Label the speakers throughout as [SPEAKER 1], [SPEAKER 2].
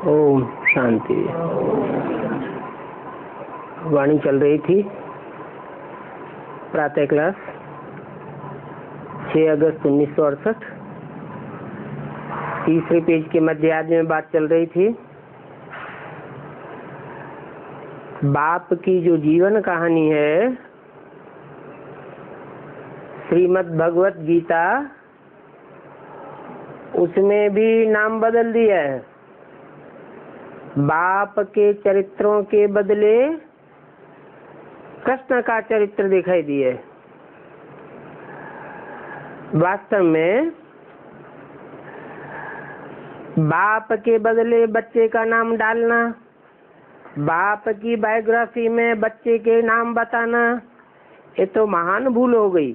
[SPEAKER 1] ओम शांति। वाणी चल रही थी प्रातः क्लास 6 अगस्त 1968। तीसरे पेज के मध्यार्ध में बात चल रही थी बाप की जो जीवन कहानी है, श्रीमद् भगवत गीता, उसमें भी नाम बदल दिया है। बाप के चरित्रों के बदले कृष्ण का चरित्र दिखाई दिए। वास्तव में बाप के बदले बच्चे का नाम डालना, बाप की बायोग्राफी में बच्चे के नाम बताना, ये तो महान भूल हो गई।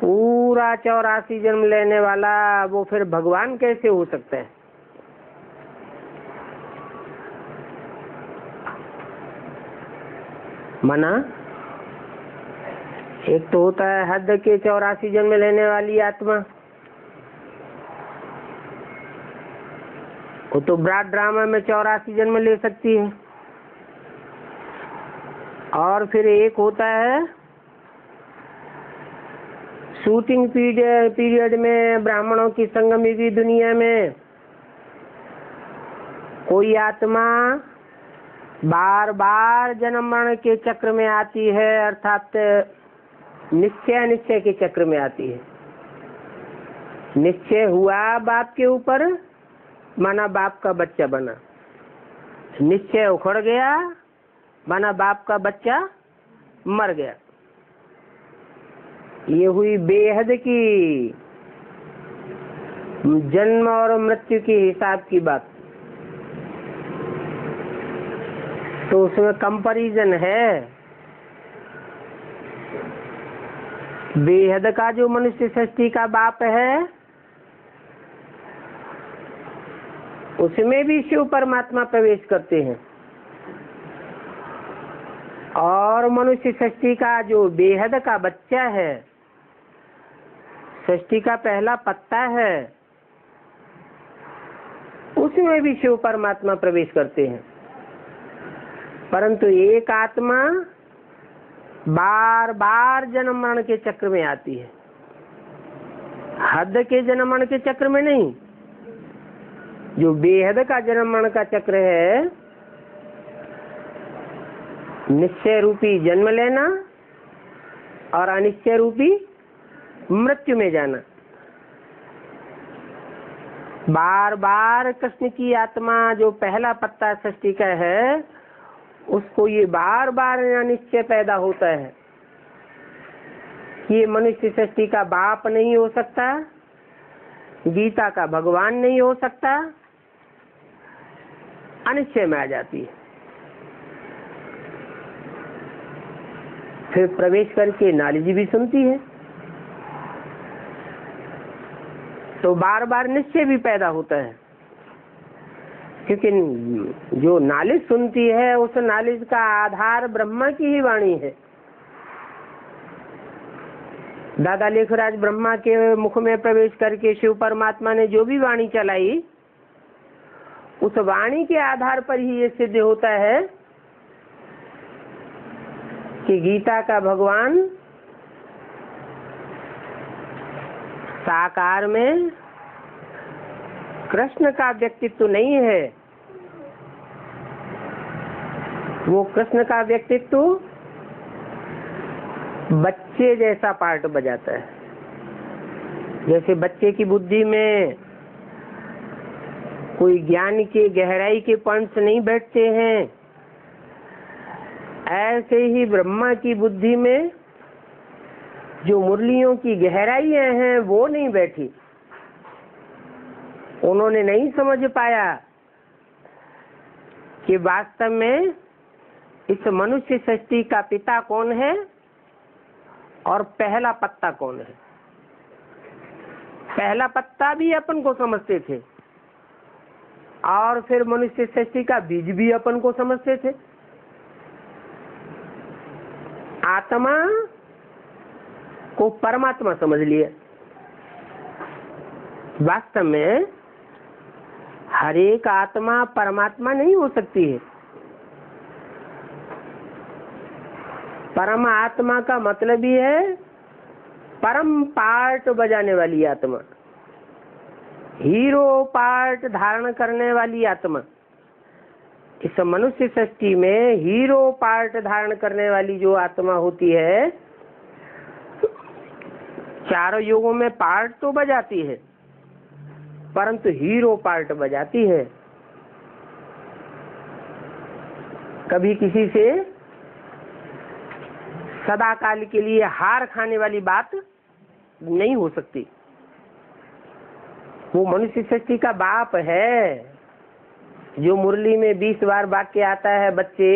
[SPEAKER 1] पूरा 84 जन्म लेने वाला वो फिर भगवान कैसे हो सकता है? मना एक तो होता है हद के 84 जन्म लेने वाली आत्मा, वो तो ब्रॉड ड्रामा में 84 जन्म ले सकती है। और फिर एक होता है शूटिंग पीरियड में ब्राह्मणों की संगमयुगी दुनिया में कोई आत्मा बार बार जन्म मरण के चक्र में आती है, अर्थात निश्चय के चक्र में आती है। निश्चय हुआ बाप के ऊपर, माना बाप का बच्चा बना। निश्चय उखड़ गया, माना बाप का बच्चा मर गया। ये हुई बेहद की जन्म और मृत्यु के हिसाब की बात। तो उसमें कंपैरिजन है। बेहद का जो मनुष्य सृष्टि का बाप है, उसमें भी शिव परमात्मा प्रवेश करते हैं। और मनुष्य सृष्टि का जो बेहद का बच्चा है, सृष्टि का पहला पत्ता है, उसमें भी शिव परमात्मा प्रवेश करते हैं। परंतु एक आत्मा बार बार जन्म मरण के चक्र में आती है, हद के जन्म मरण के चक्र में नहीं। जो बेहद का जन्म मरण का चक्र है, निश्चय रूपी जन्म लेना और अनिश्चय रूपी मृत्यु में जाना। बार बार कृष्ण की आत्मा जो पहला पत्ता सृष्टि का है, उसको ये बार बार अनिश्चय पैदा होता है कि ये मनुष्य सृष्टि का बाप नहीं हो सकता, गीता का भगवान नहीं हो सकता। अनिश्चय में आ जाती है। फिर प्रवेश करके नॉलेज भी सुनती है, तो बार बार निश्चय भी पैदा होता है। क्योंकि जो नॉलेज सुनती है, उस नॉलेज का आधार ब्रह्मा की ही वाणी है। दादा लेखराज ब्रह्मा के मुख में प्रवेश करके शिव परमात्मा ने जो भी वाणी चलाई, उस वाणी के आधार पर ही ये सिद्ध होता है कि गीता का भगवान साकार में कृष्ण का व्यक्तित्व नहीं है। वो कृष्ण का व्यक्तित्व बच्चे जैसा पार्ट बजाता है। जैसे बच्चे की बुद्धि में कोई ज्ञान के गहराई के पॉइंट्स नहीं बैठते हैं, ऐसे ही ब्रह्मा की बुद्धि में जो मुरलियों की गहराइयां हैं, वो नहीं बैठी। उन्होंने नहीं समझ पाया कि वास्तव में इस मनुष्य सृष्टि का पिता कौन है और पहला पत्ता कौन है। पहला पत्ता भी अपन को समझते थे और फिर मनुष्य सृष्टि का बीज भी अपन को समझते थे। आत्मा को परमात्मा समझ लिया। वास्तव में हर एक आत्मा परमात्मा नहीं हो सकती है। परम आत्मा का मतलब ही है परम पार्ट बजाने वाली आत्मा, हीरो पार्ट धारण करने वाली आत्मा। इस मनुष्य सृष्टि में हीरो पार्ट धारण करने वाली जो आत्मा होती है, चारों युगों में पार्ट तो बजाती है परंतु हीरो पार्ट बजाती है। कभी किसी से सदा काल के लिए हार खाने वाली बात नहीं हो सकती। वो मनुष्य सृष्टि का बाप है। जो मुरली में 20 बार वाक्य आता है, बच्चे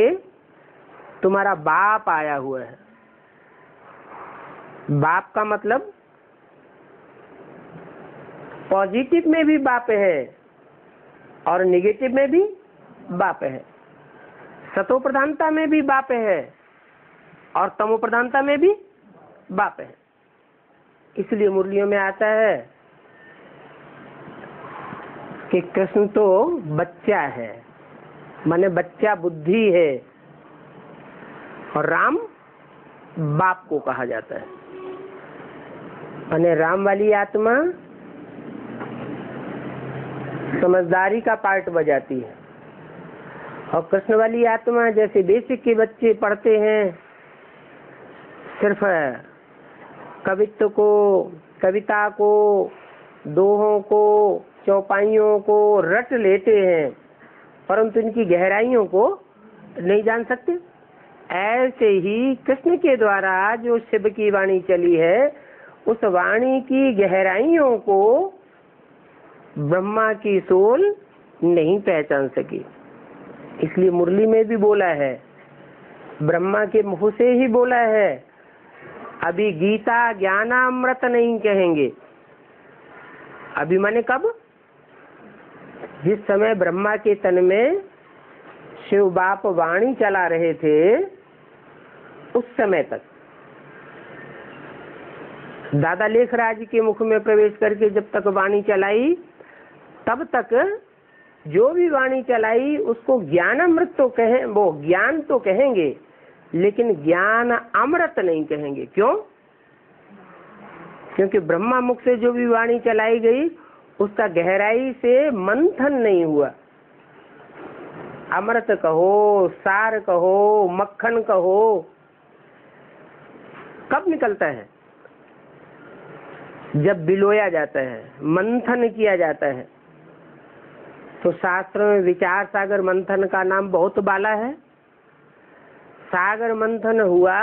[SPEAKER 1] तुम्हारा बाप आया हुआ है। बाप का मतलब पॉजिटिव में भी बाप है और निगेटिव में भी बाप है, सतो प्रधानता में भी बाप है और तमो प्रधानता में भी बाप है। इसलिए मुरलियों में आता है कि कृष्ण तो बच्चा है, माने बच्चा बुद्धि है, और राम बाप को कहा जाता है। माने राम वाली आत्मा समझदारी का पार्ट बजाती है और कृष्ण वाली आत्मा जैसे बेसिक के बच्चे पढ़ते हैं, सिर्फ कवित्व को, कविता को, दोहों को, चौपाइयों को रट लेते हैं परंतु इनकी गहराइयों को नहीं जान सकते। ऐसे ही कृष्ण के द्वारा जो शिव की वाणी चली है, उस वाणी की गहराइयों को ब्रह्मा की सोल नहीं पहचान सकी। इसलिए मुरली में भी बोला है, ब्रह्मा के मुंह से ही बोला है, अभी गीता ज्ञानामृत नहीं कहेंगे। अभी माने कब? जिस समय ब्रह्मा के तन में शिव बाप वाणी चला रहे थे, उस समय तक दादा लेखराज के मुख में प्रवेश करके जब तक वाणी चलाई, तब तक जो भी वाणी चलाई उसको ज्ञानामृत तो कहें, वो ज्ञान तो कहेंगे लेकिन ज्ञान अमृत नहीं कहेंगे। क्यों? क्योंकि ब्रह्मा मुख से जो भी वाणी चलाई गई उसका गहराई से मंथन नहीं हुआ। अमृत कहो, सार कहो, मक्खन कहो, कब निकलता है? जब बिलोया जाता है, मंथन किया जाता है। तो शास्त्र में विचार सागर मंथन का नाम बहुत बाला है। सागर मंथन हुआ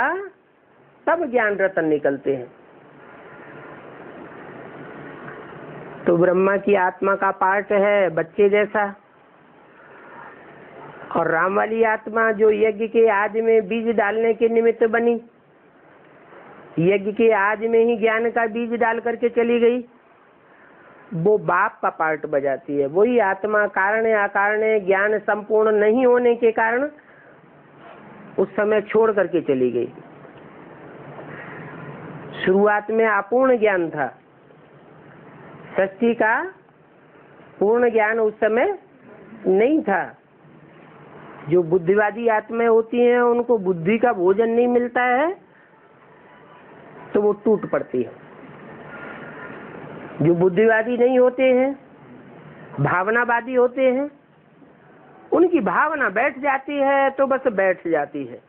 [SPEAKER 1] तब ज्ञान रतन निकलते हैं। तो ब्रह्मा की आत्मा का पार्ट है बच्चे जैसा, और राम वाली आत्मा जो यज्ञ के आज में बीज डालने के निमित्त बनी, यज्ञ के आज में ही ज्ञान का बीज डाल करके चली गई, वो बाप का पार्ट बजाती है। वही आत्मा कारण अकारण ज्ञान संपूर्ण नहीं होने के कारण उस समय छोड़ करके चली गई। शुरुआत में अपूर्ण ज्ञान था, सृष्टि का पूर्ण ज्ञान उस समय नहीं था। जो बुद्धिवादी आत्माएं होती हैं उनको बुद्धि का भोजन नहीं मिलता है तो वो टूट पड़ती है। जो बुद्धिवादी नहीं होते हैं, भावनावादी होते हैं, उनकी भावना बैठ जाती है तो बस बैठ जाती है।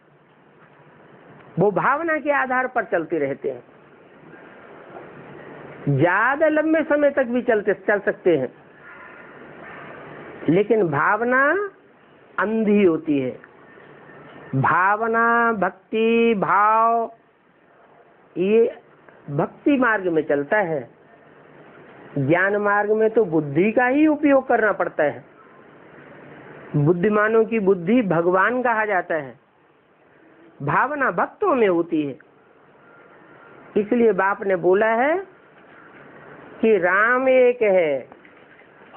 [SPEAKER 1] वो भावना के आधार पर चलते रहते हैं, ज्यादा लंबे समय तक भी चल सकते हैं, लेकिन भावना अंधी होती है। भावना, भक्ति, भाव, ये भक्ति मार्ग में चलता है। ज्ञान मार्ग में तो बुद्धि का ही उपयोग करना पड़ता है। बुद्धिमानों की बुद्धि भगवान कहा जाता है, भावना भक्तों में होती है। इसलिए बाप ने बोला है कि राम एक है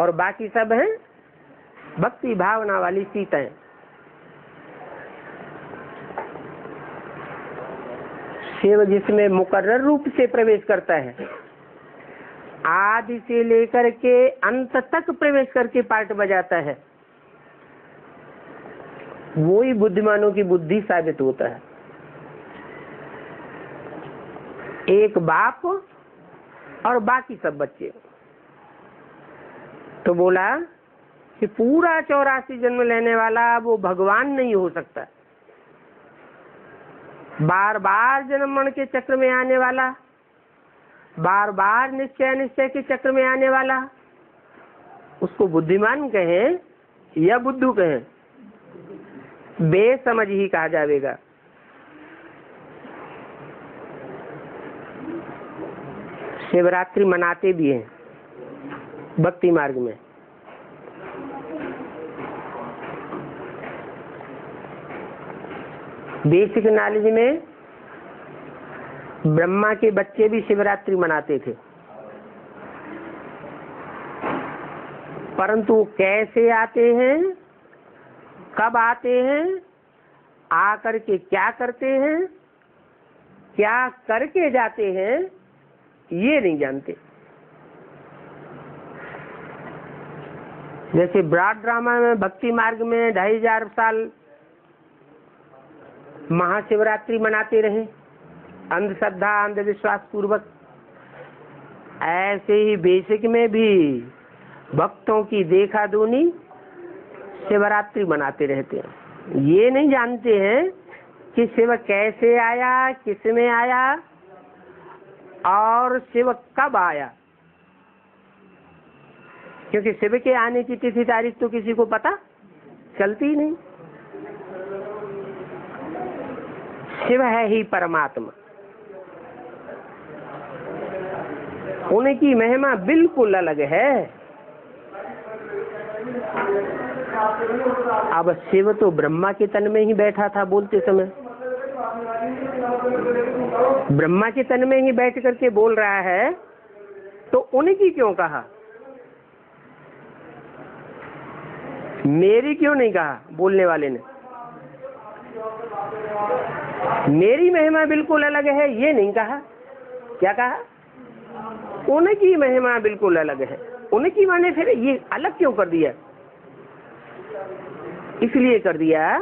[SPEAKER 1] और बाकी सब हैं भक्ति भावना वाली सीताएं। शिव जिसमें मुकर्रर रूप से प्रवेश करता है, आदि से लेकर के अंत तक प्रवेश करके पार्ट बजाता है, वो ही बुद्धिमानों की बुद्धि साबित होता है। एक बाप और बाकी सब बच्चे। तो बोला कि पूरा 84 जन्म लेने वाला वो भगवान नहीं हो सकता, बार बार जन्म मरण के चक्र में आने वाला, बार बार निश्चय के चक्र में आने वाला, उसको बुद्धिमान कहें या बुद्धू कहें, बेसमझ ही कहा जाएगा। शिवरात्रि मनाते भी हैं भक्ति मार्ग में। बेसिक नॉलेज में ब्रह्मा के बच्चे भी शिवरात्रि मनाते थे, परंतु कैसे आते हैं, कब आते हैं, आकर के क्या करते हैं, क्या करके जाते हैं, ये नहीं जानते। जैसे ब्रॉड ड्रामा में भक्ति मार्ग में 2500 साल महाशिवरात्रि मनाते रहे अंधश्रद्धा अंधविश्वास पूर्वक, ऐसे ही बेसिक में भी भक्तों की देखा दूनी शिवरात्रि मनाते रहते हैं। ये नहीं जानते हैं कि शिव कैसे आया, किस में आया और शिव कब आया, क्योंकि शिव के आने की तिथि तारीख तो किसी को पता चलती ही नहीं। शिव है ही परमात्मा, उनकी महिमा बिल्कुल अलग है। अब शिव तो ब्रह्मा के तन में ही बैठा था बोलते समय, ब्रह्मा के तन में ही बैठ करके बोल रहा है, तो उनकी क्यों कहा, मेरी क्यों नहीं कहा बोलने वाले ने? मेरी महिमा बिल्कुल अलग है ये नहीं कहा, क्या कहा? उनकी महिमा बिल्कुल अलग है। उनकी माने फिर ये अलग क्यों कर दिया? इसलिए कर दिया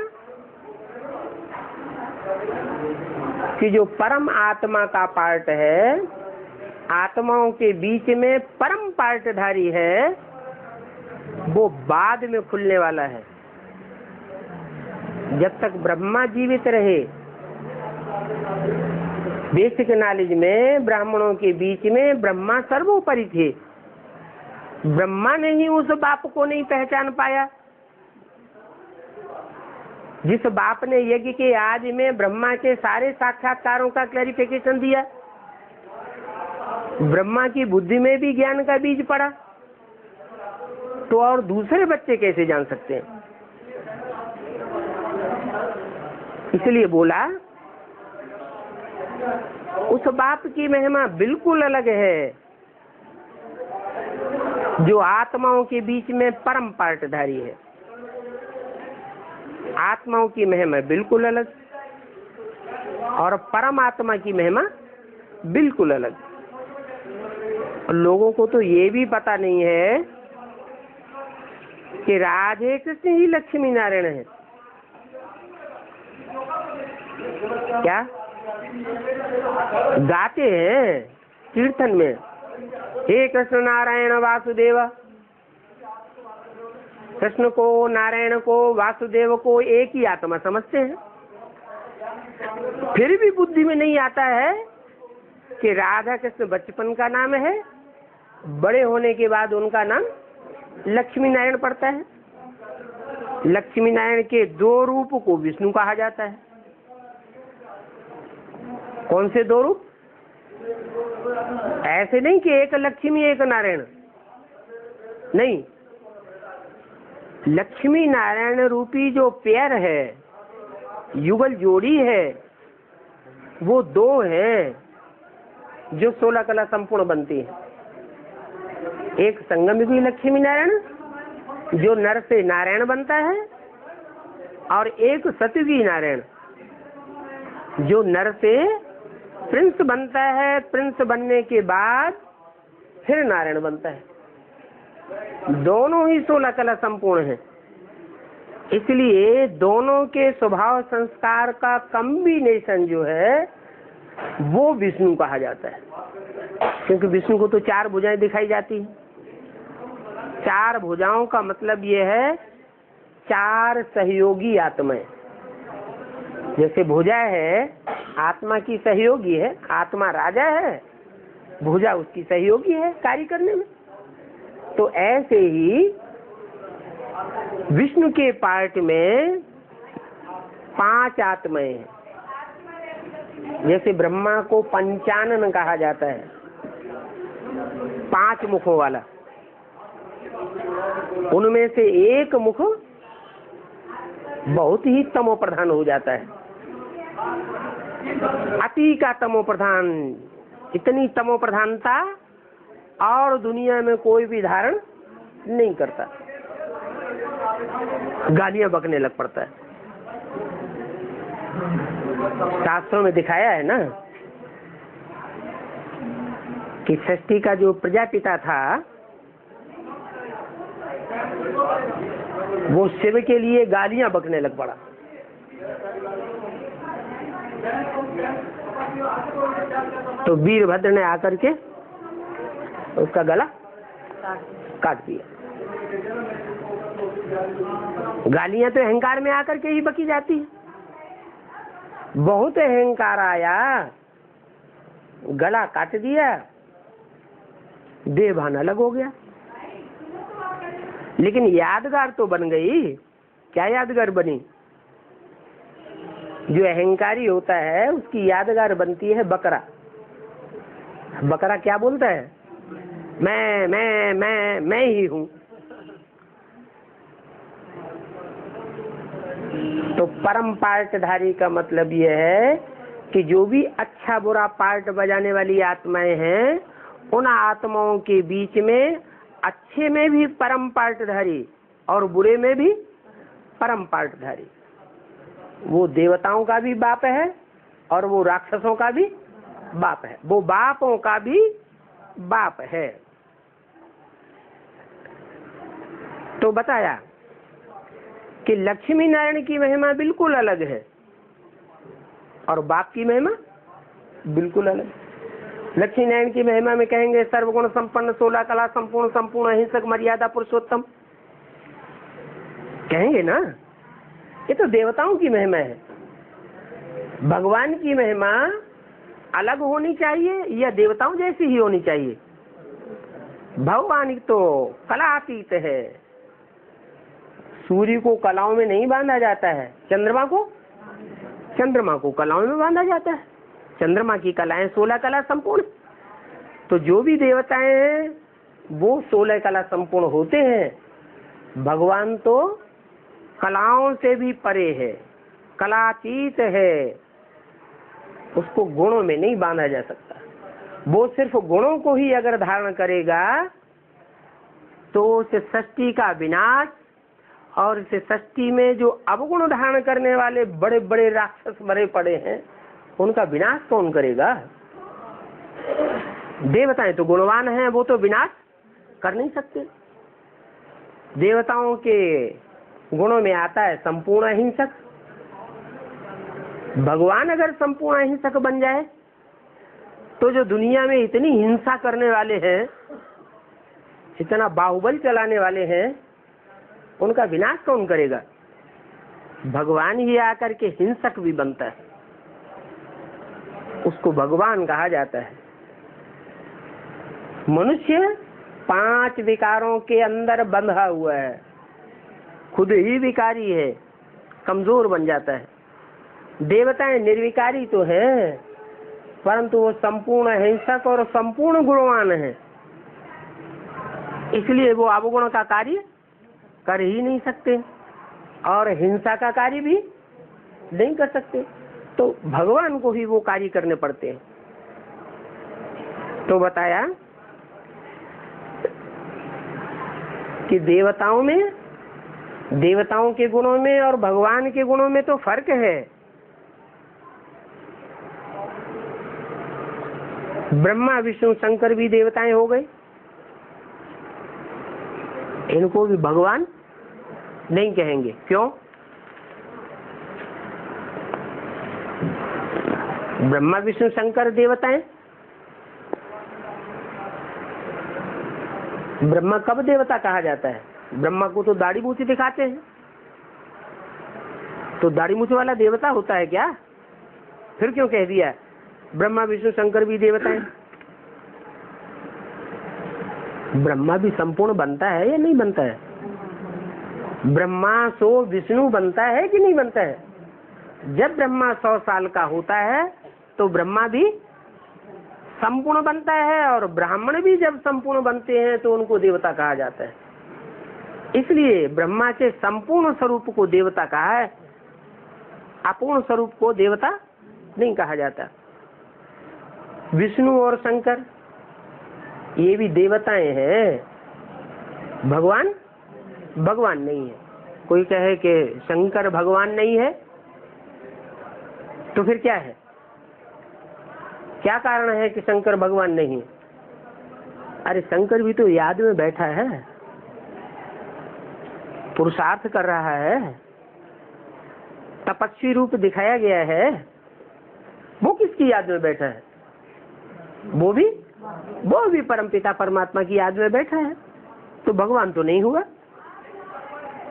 [SPEAKER 1] कि जो परम आत्मा का पार्ट है, आत्माओं के बीच में परम पार्टधारी है, वो बाद में खुलने वाला है। जब तक ब्रह्मा जीवित रहे, बेसिक नॉलेज में ब्राह्मणों के बीच में ब्रह्मा सर्वोपरि थे। ब्रह्मा ने ही उस बाप को नहीं पहचान पाया जिस बाप ने यज्ञ के आज में ब्रह्मा के सारे साक्षात्कारों का क्लैरिफिकेशन दिया। ब्रह्मा की बुद्धि में भी ज्ञान का बीज पड़ा, तो और दूसरे बच्चे कैसे जान सकते हैं? इसलिए बोला उस बाप की महिमा बिल्कुल अलग है जो आत्माओं के बीच में परम पार्टधारी है। आत्माओं की महिमा बिल्कुल अलग और परमात्मा की महिमा बिल्कुल अलग। और लोगों को तो ये भी पता नहीं है कि राधे कृष्ण ही लक्ष्मी नारायण है। क्या गाते हैं कीर्तन में, हे कृष्ण नारायण वासुदेव, कृष्ण को, नारायण को, वासुदेव को एक ही आत्मा समझते हैं। फिर भी बुद्धि में नहीं आता है कि राधा कृष्ण बचपन का नाम है, बड़े होने के बाद उनका नाम लक्ष्मी नारायण पड़ता है। लक्ष्मी नारायण के दो रूप को विष्णु कहा जाता है। कौन से दो रूप? ऐसे नहीं कि एक लक्ष्मी एक नारायण, नहीं, लक्ष्मी नारायण रूपी जो पेयर है, युगल जोड़ी है, वो दो है जो 16 कला संपूर्ण बनती है। एक संगमयुगी लक्ष्मी नारायण जो नर से नारायण बनता है, और एक सतयुगी नारायण जो नर से प्रिंस बनता है। प्रिंस बनने के बाद फिर नारायण बनता है। दोनों ही 16 कला संपूर्ण है, इसलिए दोनों के स्वभाव संस्कार का कॉम्बिनेशन जो है वो विष्णु कहा जाता है। क्योंकि विष्णु को तो 4 भुजाएं दिखाई जाती हैं। 4 भुजाओं का मतलब ये है 4 सहयोगी आत्माएं। जैसे भुजा है आत्मा की सहयोगी है, आत्मा राजा है, भुजा उसकी सहयोगी है कार्य करने में। तो ऐसे ही विष्णु के पार्ट में 5 आत्माएं हैं। जैसे ब्रह्मा को पंचानन कहा जाता है, 5 मुखों वाला। उनमें से एक मुख बहुत ही तमो प्रधान हो जाता है, अति का तमो प्रधान। इतनी तमो प्रधानता और दुनिया में कोई भी धारण नहीं करता, गालियां बकने लग पड़ता है। शास्त्रों में दिखाया है ना कि षष्ठी का जो प्रजापिता था वो शिव के लिए गालियां बकने लग पड़ा। तो वीरभद्र ने आकर के उसका गला काट दिया। गालियां तो अहंकार में आकर के ही बकी जाती है। बहुत अहंकार आया, गला काट दिया, देह भान अलग हो गया। लेकिन यादगार तो बन गई। क्या यादगार बनी? जो अहंकारी होता है उसकी यादगार बनती है बकरा। बकरा क्या बोलता है? मैं ही हूं। तो परम पार्टधारी का मतलब यह है कि जो भी अच्छा बुरा पार्ट बजाने वाली आत्माएं हैं, उन आत्माओं के बीच में अच्छे में भी परम पार्टधारी और बुरे में भी परम पार्टधारी। वो देवताओं का भी बाप है और वो राक्षसों का भी बाप है, वो बापों का भी बाप है। तो बताया कि लक्ष्मी नारायण की महिमा बिल्कुल अलग है और बाप की महिमा बिल्कुल अलग। लक्ष्मी नारायण की महिमा में कहेंगे सर्वगुण संपन्न, 16 कला संपूर्ण, संपूर्ण अहिंसक, मर्यादा पुरुषोत्तम कहेंगे ना। ये तो देवताओं की महिमा है। भगवान की महिमा अलग होनी चाहिए या देवताओं जैसी ही होनी चाहिए? भगवान तो कलातीत है। सूर्य को कलाओं में नहीं बांधा जाता है, चंद्रमा को कलाओं में बांधा जाता है। चंद्रमा की कलाएं 16 कला संपूर्ण। तो जो भी देवताएं हैं वो 16 कला संपूर्ण होते हैं। भगवान तो कलाओं से भी परे है, कलातीत है। उसको गुणों में नहीं बांधा जा सकता। वो सिर्फ गुणों को ही अगर धारण करेगा तो उसे सृष्टि का विनाश और इसे सृष्टि में जो अवगुण धारण करने वाले बड़े बड़े राक्षस मरे पड़े हैं उनका विनाश कौन करेगा? देवताएं तो गुणवान हैं, वो तो विनाश कर नहीं सकते। देवताओं के गुणों में आता है संपूर्ण अहिंसक। भगवान अगर संपूर्ण अहिंसक बन जाए तो जो दुनिया में इतनी हिंसा करने वाले हैं, इतना बाहुबल चलाने वाले हैं, उनका विनाश कौन करेगा? भगवान ही आकर के हिंसक भी बनता है, उसको भगवान कहा जाता है। मनुष्य 5 विकारों के अंदर बंधा हुआ है, खुद ही विकारी है, कमजोर बन जाता है। देवताएं निर्विकारी तो हैं, परंतु वो संपूर्ण अहिंसक और संपूर्ण गुणवान है, इसलिए वो अवगुण का कार्य कर ही नहीं सकते और हिंसा का कार्य भी नहीं कर सकते। तो भगवान को ही वो कार्य करने पड़ते हैं। तो बताया कि देवताओं के गुणों में और भगवान के गुणों में तो फर्क है। ब्रह्मा विष्णु शंकर भी देवताएं हो गए, इनको भी भगवान नहीं कहेंगे। क्यों? ब्रह्मा विष्णु शंकर देवताएं। ब्रह्मा कब देवता कहा जाता है? ब्रह्मा को तो दाढ़ी मूछी दिखाते हैं, तो दाढ़ी मूछ वाला देवता होता है क्या? फिर क्यों कह दिया ब्रह्मा विष्णु शंकर भी देवता है? ब्रह्मा भी संपूर्ण बनता है या नहीं बनता है? ब्रह्मा सो विष्णु बनता है कि नहीं बनता है? जब ब्रह्मा 100 साल का होता है तो ब्रह्मा भी संपूर्ण बनता है, और ब्राह्मण भी जब संपूर्ण बनते हैं तो उनको देवता कहा जाता है। इसलिए ब्रह्मा के संपूर्ण स्वरूप को देवता कहा है, अपूर्ण स्वरूप को देवता नहीं कहा जाता। विष्णु और शंकर ये भी देवताएं हैं, भगवान भगवान नहीं है। कोई कहे कि शंकर भगवान नहीं है तो फिर क्या है? क्या कारण है कि शंकर भगवान नहीं है? अरे शंकर भी तो याद में बैठा है, पुरुषार्थ कर रहा है, तपस्वी रूप दिखाया गया है। वो किसकी याद में बैठा है? वो भी परमपिता परमात्मा की याद में बैठा है। तो भगवान तो नहीं हुआ।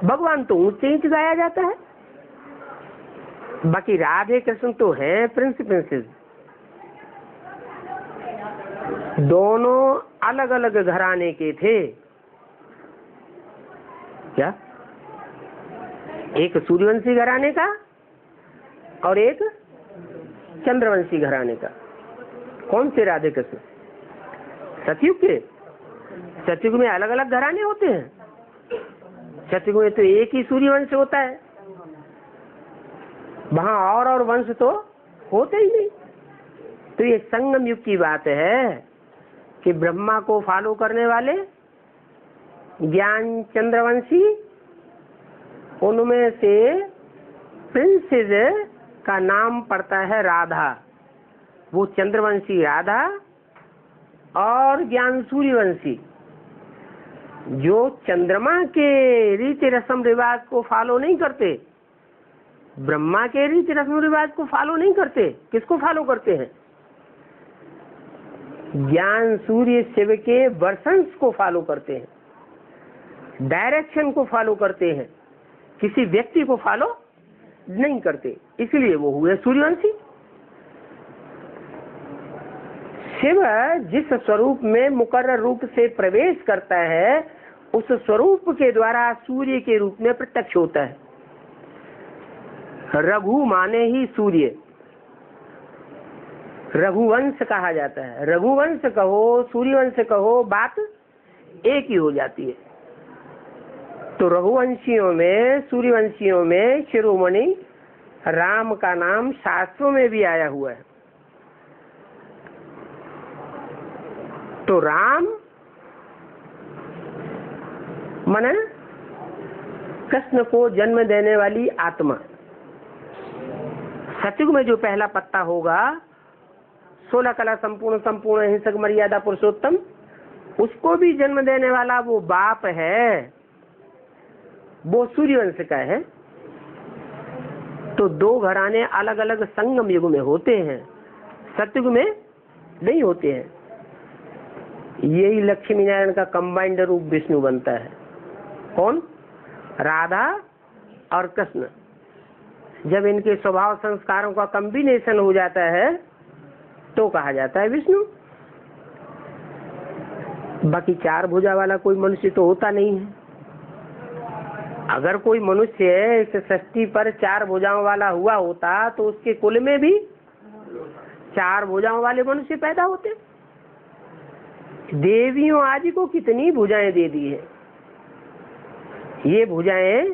[SPEAKER 1] भगवान तो ऊंचे ऊंचे गाया जाता है। बाकी राधे कृष्ण तो है प्रिंस प्रिंसेस, दोनों अलग अलग घराने के थे। क्या? एक सूर्यवंशी घराने का और एक चंद्रवंशी घराने का। कौन से राधे कृष्ण? सतयुग के। सतयुग में अलग अलग घराने होते हैं। सतयुग में तो एक ही सूर्यवंश होता है, वहां और वंश तो होते ही नहीं। तो ये संगम युग की बात है कि ब्रह्मा को फॉलो करने वाले ज्ञान चंद्रवंशी, उनमें से प्रिंसेस का नाम पड़ता है राधा। वो चंद्रवंशी राधा और ज्ञान सूर्यवंशी जो चंद्रमा के रीति रस्म रिवाज को फॉलो नहीं करते, ब्रह्मा के रीति रस्म रिवाज को फॉलो नहीं करते। किसको फॉलो करते हैं? ज्ञान सूर्य शिव के वर्षन्स को फॉलो करते हैं, डायरेक्शन को फॉलो करते हैं, किसी व्यक्ति को फॉलो नहीं करते। इसलिए वो हुए सूर्यवंशी। शिव जिस स्वरूप में मुकर्रर रूप से प्रवेश करता है, उस स्वरूप के द्वारा सूर्य के रूप में प्रत्यक्ष होता है। रघु माने ही सूर्य, रघुवंश कहा जाता है। रघुवंश कहो सूर्यवंश कहो, बात एक ही हो जाती है। तो रघुवंशियों में सूर्यवंशियों में शिरोमणि राम का नाम शास्त्रों में भी आया हुआ है। तो राम माने कृष्ण को जन्म देने वाली आत्मा। सतयुग में जो पहला पत्ता होगा, 16 कला संपूर्ण हिंसक मर्यादा पुरुषोत्तम, उसको भी जन्म देने वाला वो बाप है, वो सूर्यवंश का है। तो दो घराने अलग अलग संगम युग में होते हैं, सतयुग में नहीं होते हैं। यही लक्ष्मी नारायण का कंबाइंड रूप विष्णु बनता है। कौन? राधा और कृष्ण। जब इनके स्वभाव संस्कारों का कॉम्बिनेशन हो जाता है तो कहा जाता है विष्णु। बाकी 4 भुजा वाला कोई मनुष्य तो होता नहीं है। अगर कोई मनुष्य इस सृष्टि पर 4 भुजाओं वाला हुआ होता तो उसके कुल में भी 4 भुजाओं वाले मनुष्य पैदा होते। देवियों आदि को कितनी भुजाएं दे दी है। ये भुजाएं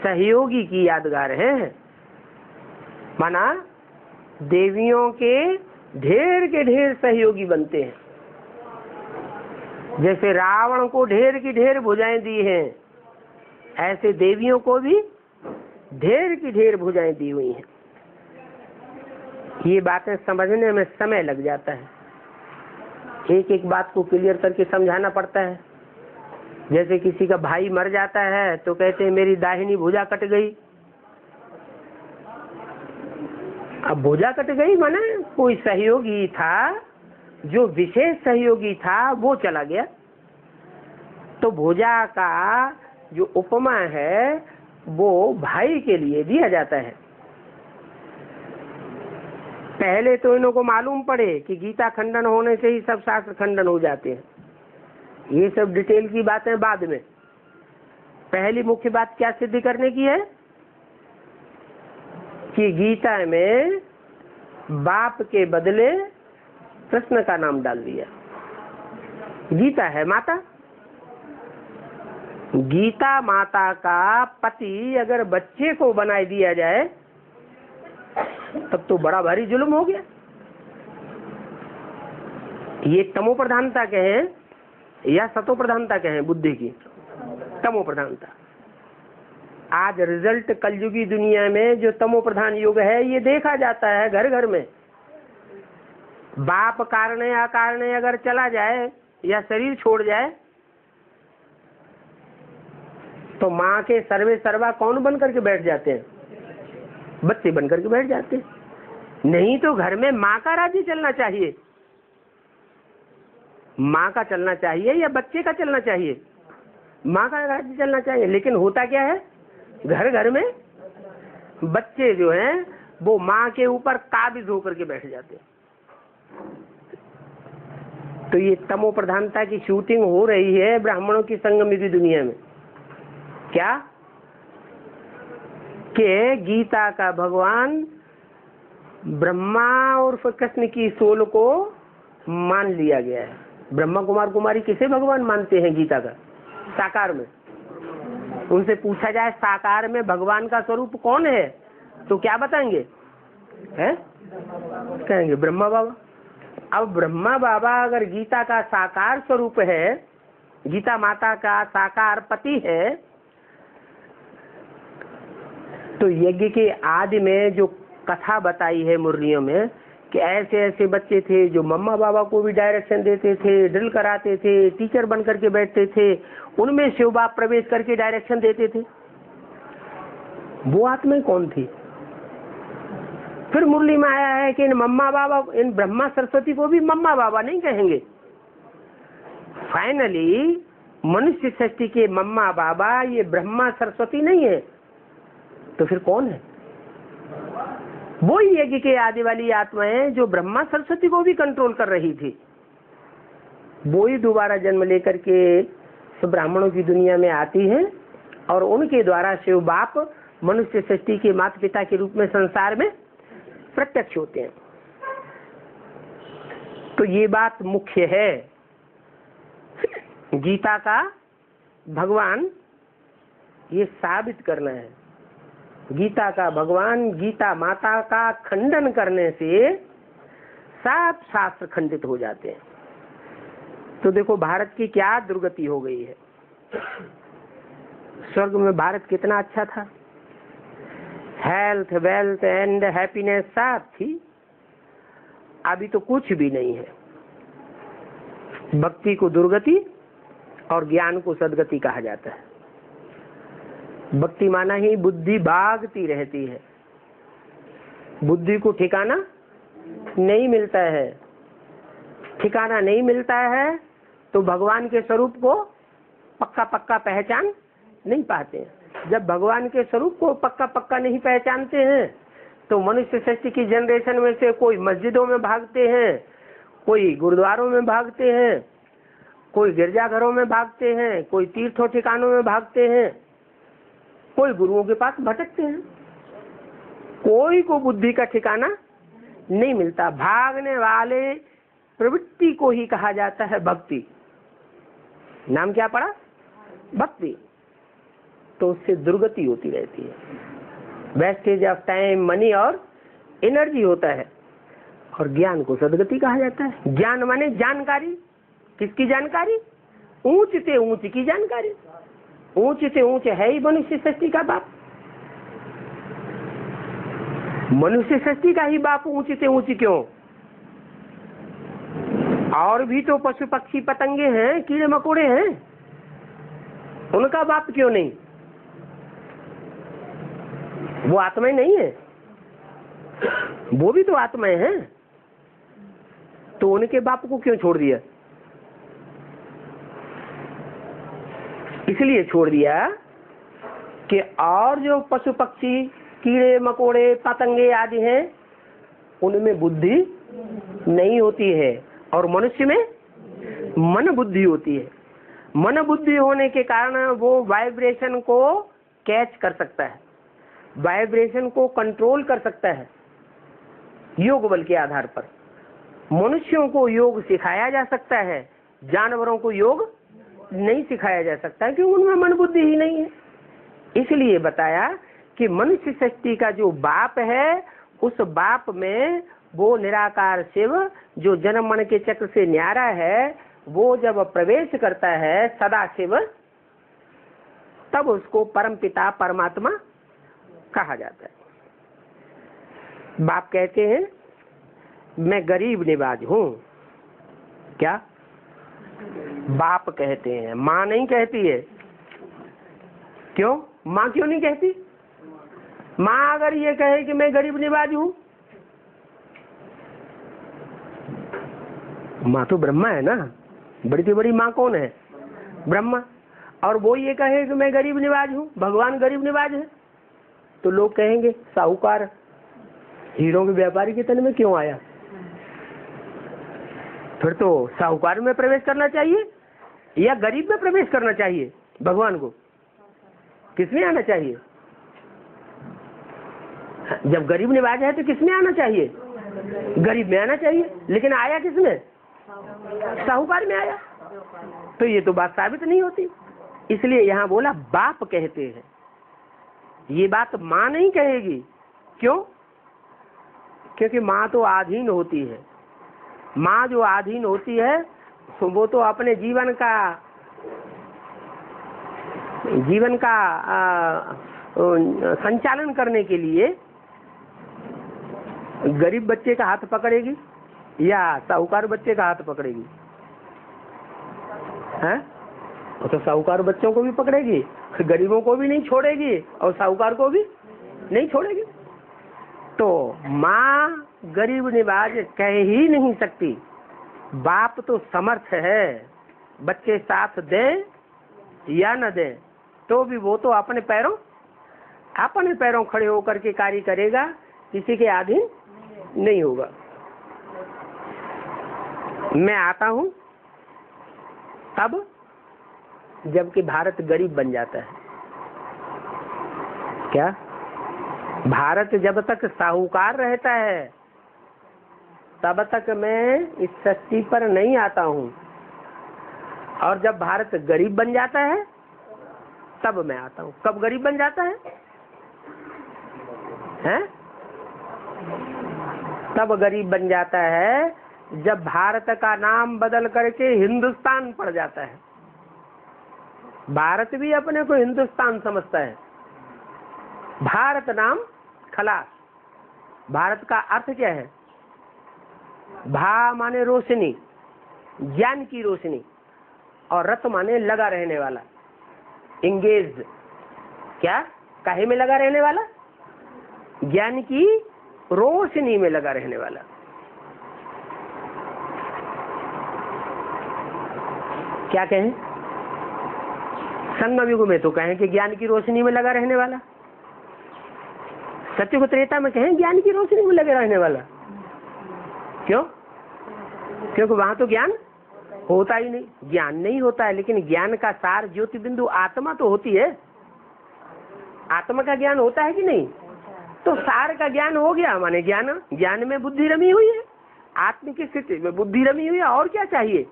[SPEAKER 1] सहयोगी की यादगार है। माना देवियों के ढेर सहयोगी बनते हैं। जैसे रावण को ढेर की ढेर भुजाएं दी हैं, ऐसे देवियों को भी ढेर की ढेर भुजाएं दी हुई हैं। ये बातें समझने में समय लग जाता है, एक एक बात को क्लियर करके समझाना पड़ता है। जैसे किसी का भाई मर जाता है तो कहते हैं मेरी दाहिनी भुजा कट गई। अब भुजा कट गई माने कोई सहयोगी था, जो विशेष सहयोगी था वो चला गया। तो भुजा का जो उपमा है वो भाई के लिए दिया जाता है। पहले तो इन्हों को मालूम पड़े कि गीता खंडन होने से ही सब शास्त्र खंडन हो जाते हैं। ये सब डिटेल की बातें बाद में। पहली मुख्य बात क्या सिद्ध करने की है कि गीता में बाप के बदले कृष्ण का नाम डाल दिया। गीता है माता, गीता माता का पति अगर बच्चे को बनाए दिया जाए तब तो बड़ा भारी जुल्म हो गया। ये तमो प्रधानता कहें या सतो प्रधानता कहें, बुद्धि की तमो प्रधानता। आज रिजल्ट कलयुगी दुनिया में जो तमो प्रधान युग है ये देखा जाता है घर घर में। बाप कारण या अकारण अगर चला जाए या शरीर छोड़ जाए तो माँ के सर्वे सर्वा कौन बन करके बैठ जाते हैं? बच्चे बन करके बैठ जाते हैं। नहीं तो घर में माँ का राज्य चलना चाहिए। माँ का चलना चाहिए या बच्चे का चलना चाहिए? माँ का राज्य चलना चाहिए। लेकिन होता क्या है, घर घर में बच्चे जो हैं वो माँ के ऊपर काबिज होकर के बैठ जाते हैं। तो ये तमो प्रधानता की शूटिंग हो रही है ब्राह्मणों की संगमयुगी दुनिया में। क्या कि गीता का भगवान ब्रह्मा और कृष्ण की सोल को मान लिया गया है। ब्रह्मा कुमार कुमारी किसे भगवान मानते हैं गीता का? साकार में। उनसे पूछा जाए साकार में भगवान का स्वरूप कौन है तो क्या बताएंगे? है कहेंगे ब्रह्मा बाबा। अब ब्रह्मा बाबा अगर गीता का साकार स्वरूप है, गीता माता का साकार पति है, तो यज्ञ के आदि में जो कथा बताई है मुरलियों में कि ऐसे ऐसे बच्चे थे जो मम्मा बाबा को भी डायरेक्शन देते थे, ड्रिल कराते थे, टीचर बन करके बैठते थे, उनमें शिव बाप प्रवेश करके डायरेक्शन देते थे। वो आत्माएं कौन थी? फिर मुरली में आया है कि इन मम्मा बाबा, इन ब्रह्मा सरस्वती को भी मम्मा बाबा नहीं कहेंगे। फाइनली मनुष्य सृष्टि के मम्मा बाबा ये ब्रह्मा सरस्वती नहीं है तो फिर कौन है? वो यज्ञ के आदि वाली आत्माएं जो ब्रह्मा सरस्वती को भी कंट्रोल कर रही थी, वो ही दोबारा जन्म लेकर के ब्राह्मणों की दुनिया में आती हैं और उनके द्वारा शिव बाप मनुष्य सृष्टि के माता पिता के रूप में संसार में प्रत्यक्ष होते हैं। तो ये बात मुख्य है। गीता का भगवान ये साबित करना है। गीता का भगवान गीता माता का खंडन करने से सब शास्त्र खंडित हो जाते हैं। तो देखो भारत की क्या दुर्गति हो गई है। स्वर्ग में भारत कितना अच्छा था, हेल्थ वेल्थ एंड हैप्पीनेस सब थी। अभी तो कुछ भी नहीं है। भक्ति को दुर्गति और ज्ञान को सदगति कहा जाता है। भक्ति माना ही बुद्धि भागती रहती है, बुद्धि को ठिकाना नहीं मिलता है। ठिकाना नहीं मिलता है तो भगवान के स्वरूप को पक्का पक्का पहचान नहीं पाते हैं। जब भगवान के स्वरूप को पक्का पक्का नहीं पहचानते हैं तो मनुष्य सृष्टि की जनरेशन में से कोई मस्जिदों में भागते हैं, कोई गुरुद्वारों में भागते हैं, कोई गिरजाघरों में भागते हैं, कोई तीर्थों ठिकानों में भागते हैं, कोई गुरुओं के पास भटकते हैं। कोई को बुद्धि का ठिकाना नहीं मिलता। भागने वाले प्रवृत्ति को ही कहा जाता है भक्ति। नाम क्या पड़ा? भक्ति। तो उससे दुर्गति होती रहती है। वेस्टेज ऑफ टाइम, मनी और एनर्जी होता है। और ज्ञान को सदगति कहा जाता है। ज्ञान माने जानकारी। किसकी जानकारी? ऊंच से ऊंच की जानकारी। ऊंच से ऊंच है ही मनुष्य सृष्टि का बाप। मनुष्य सृष्टि का ही बाप ऊंच से ऊंच क्यों? और भी तो पशु पक्षी पतंगे हैं, कीड़े मकोड़े हैं। उनका बाप क्यों नहीं? वो आत्माएं नहीं है? वो भी तो आत्माएं हैं, तो उनके बाप को क्यों छोड़ दिया? इसलिए छोड़ दिया कि और जो पशु पक्षी, कीड़े मकोड़े, पतंगे आदि हैं, उनमें बुद्धि नहीं होती है और मनुष्य में मन बुद्धि होती है। मन बुद्धि होने के कारण वो वाइब्रेशन को कैच कर सकता है, वाइब्रेशन को कंट्रोल कर सकता है योग बल के आधार पर। मनुष्यों को योग सिखाया जा सकता है, जानवरों को योग नहीं सिखाया जा सकता है, क्योंकि उनमें मन बुद्धि ही नहीं है। इसलिए बताया कि मनुष्य सृष्टि का जो बाप है, उस बाप में वो निराकार शिव जो जन्म मरण के चक्र से न्यारा है, वो जब प्रवेश करता है सदा शिव, तब उसको परम पिता परमात्मा कहा जाता है। बाप कहते हैं मैं गरीब निवाज हूँ, क्या बाप कहते हैं, माँ नहीं कहती है। क्यों? माँ क्यों नहीं कहती? माँ अगर ये कहे कि मैं गरीब निवाज हूँ, माँ तो ब्रह्मा है ना, बड़ी से बड़ी माँ कौन है? ब्रह्मा। और वो ये कहे कि मैं गरीब निवाज हूँ, भगवान गरीब निवाज है, तो लोग कहेंगे साहूकार हीरों के व्यापारी के तन में क्यों आया? फिर तो साहूकार में प्रवेश करना चाहिए या गरीब में प्रवेश करना चाहिए? भगवान को किसमें आना चाहिए? जब गरीब निवाज है तो किसमें आना चाहिए? गरीब में आना चाहिए। लेकिन आया किसमें? साहूकार में आया। तो ये तो बात साबित नहीं होती। इसलिए यहाँ बोला बाप कहते हैं। ये बात माँ नहीं कहेगी। क्यों? क्योंकि माँ तो आधीन होती है। माँ जो आधीन होती है वो तो अपने जीवन का संचालन करने के लिए गरीब बच्चे का हाथ पकड़ेगी या साहूकार बच्चे का हाथ पकड़ेगी? हैं? तो साहूकार बच्चों को भी पकड़ेगी, गरीबों को भी नहीं छोड़ेगी और साहूकार को भी नहीं छोड़ेगी। तो माँ गरीब निवाज कह ही नहीं सकती। बाप तो समर्थ है, बच्चे साथ दें या न दें तो भी वो तो अपने पैरों खड़े होकर के कार्य करेगा, किसी के अधीन नहीं होगा। मैं आता हूं तब जबकि भारत गरीब बन जाता है। क्या? भारत जब तक साहूकार रहता है तब तक मैं इस सृष्टि पर नहीं आता हूं, और जब भारत गरीब बन जाता है तब मैं आता हूं। कब गरीब बन जाता है? हैं? तब गरीब बन जाता है जब भारत का नाम बदल करके हिंदुस्तान पड़ जाता है। भारत भी अपने को हिंदुस्तान समझता है। भारत नाम खलास। भारत का अर्थ क्या है? भा माने रोशनी, ज्ञान की रोशनी, और रत माने लगा रहने वाला, इंगेज। क्या? काहे में लगा रहने वाला? ज्ञान की रोशनी में लगा रहने वाला। क्या कहें? संगम युग में तो कहें कि ज्ञान की रोशनी में लगा रहने वाला, सत्युग त्रेता में कहें ज्ञान की रोशनी में लगे रहने वाला। क्यों? क्योंकि वहां तो ज्ञान होता ही नहीं, ज्ञान नहीं होता है। लेकिन ज्ञान का सार ज्योति बिंदु आत्मा तो होती है। आत्मा का ज्ञान होता है कि नहीं? तो सार का ज्ञान हो गया, माने ज्ञान में बुद्धि रमी हुई है, आत्मिक स्थिति में बुद्धि रमी हुई है। और क्या चाहिए?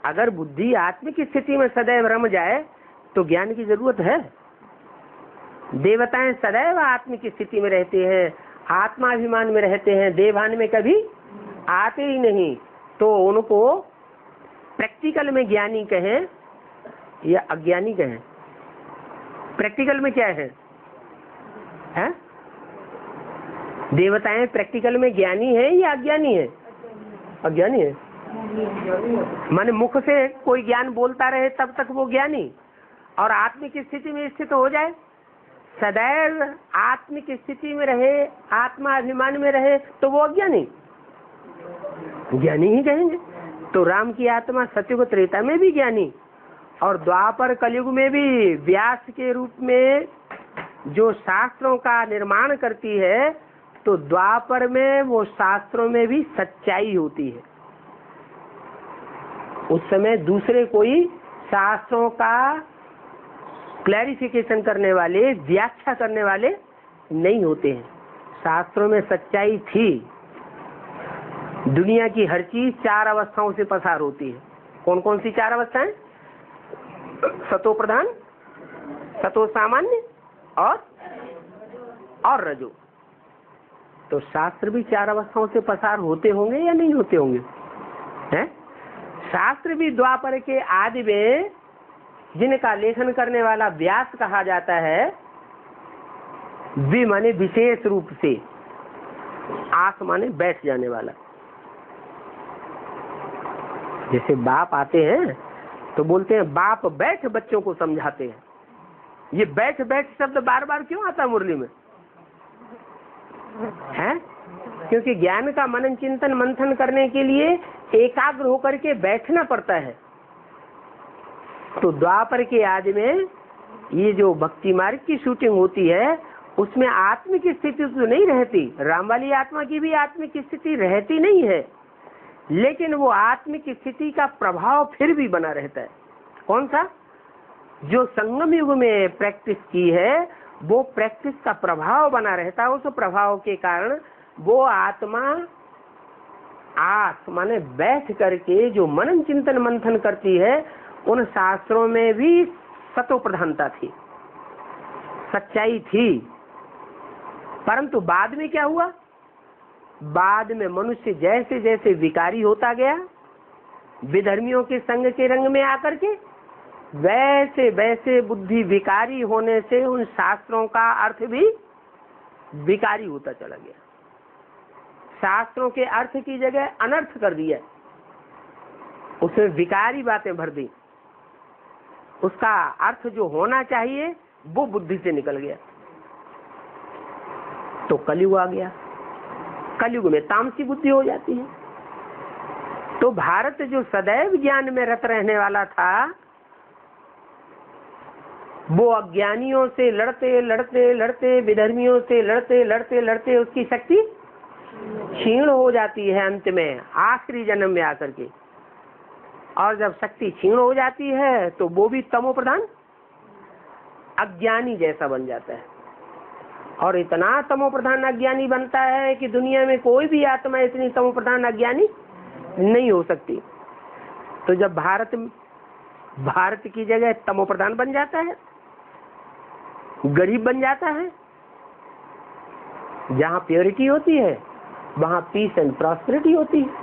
[SPEAKER 1] अगर बुद्धि आत्मिक स्थिति में सदैव रम जाए तो ज्ञान की जरूरत है? देवताएं सदैव आत्मिक स्थिति में रहते हैं, आत्माभिमान में रहते हैं, देवान में कभी आते ही नहीं। तो उनको प्रैक्टिकल में ज्ञानी कहें या अज्ञानी कहें? प्रैक्टिकल में क्या है? हैं? देवताएं प्रैक्टिकल में ज्ञानी है या अज्ञानी है? अज्ञानी है। माने मुख से कोई ज्ञान बोलता रहे तब तक वो ज्ञानी, और आत्मिक स्थिति में स्थित हो जाए, सदैव आत्मिक स्थिति में रहे, आत्मा अभिमान में रहे, तो वो अज्ञानी ज्ञानी ही कहेंगे। तो राम की आत्मा सत्युग त्रेता में भी ज्ञानी और द्वापर कलयुग में भी व्यास के रूप में जो शास्त्रों का निर्माण करती है, तो द्वापर में वो शास्त्रों में भी सच्चाई होती है। उस समय दूसरे कोई शास्त्रों का क्लैरिफिकेशन करने वाले, व्याख्या करने वाले नहीं होते हैं। शास्त्रों में सच्चाई थी। दुनिया की हर चीज 4 अवस्थाओं से पसार होती है। कौन कौन सी 4 अवस्थाएं? सतो प्रधान, सतो सामान्य और रजो। तो शास्त्र भी 4 अवस्थाओं से पसार होते होंगे या नहीं होते होंगे? हैं? शास्त्र भी द्वापर के आदि में जिनका लेखन करने वाला व्यास कहा जाता है, वे माने विशेष रूप से, आस माने बैठ जाने वाला। जैसे बाप आते हैं तो बोलते हैं बाप बैठ, बच्चों को समझाते हैं। ये बैठ बैठ शब्द बार बार क्यों आता मुरली में? है क्योंकि ज्ञान का मनन चिंतन मंथन करने के लिए एकाग्र होकर के बैठना पड़ता है। तो द्वापर के आदि में ये जो भक्ति मार्ग की शूटिंग होती है, उसमें आत्मिक स्थिति तो नहीं रहती। राम वाली आत्मा की भी आत्मिक स्थिति रहती नहीं है, लेकिन वो आत्मिक स्थिति का प्रभाव फिर भी बना रहता है। कौन सा? जो संगम युग में प्रैक्टिस की है, वो प्रैक्टिस का प्रभाव बना रहता है। उस प्रभाव के कारण वो आत्मा आस माने बैठ करके जो मनन चिंतन मंथन करती है, उन शास्त्रों में भी सतो प्रधानता थी, सच्चाई थी। परंतु बाद में क्या हुआ? बाद में मनुष्य जैसे जैसे विकारी होता गया, विधर्मियों के संग के रंग में आकर के, वैसे वैसे बुद्धि विकारी होने से उन शास्त्रों का अर्थ भी विकारी होता चला गया। शास्त्रों के अर्थ की जगह अनर्थ कर दिया, उसमें विकारी बातें भर दी। उसका अर्थ जो होना चाहिए वो बुद्धि से निकल गया। तो कलयुग आ गया। कलयुग में तामसी बुद्धि हो जाती है। तो भारत जो सदैव ज्ञान में रत रहने वाला था, वो अज्ञानियों से लड़ते लड़ते लड़ते, विधर्मियों से लड़ते लड़ते लड़ते उसकी शक्ति क्षीण हो जाती है अंत में, आखिरी जन्म में आकर के। और जब शक्ति क्षीण हो जाती है तो वो भी तमो प्रधान अज्ञानी जैसा बन जाता है। और इतना तमो प्रधान अज्ञानी बनता है कि दुनिया में कोई भी आत्मा इतनी तमो प्रधान अज्ञानी नहीं हो सकती। तो जब भारत की जगह तमो प्रधान बन जाता है, गरीब बन जाता है, जहाँ प्योरिटी होती है वहाँ पीस एंड प्रॉस्पेरिटी होती है।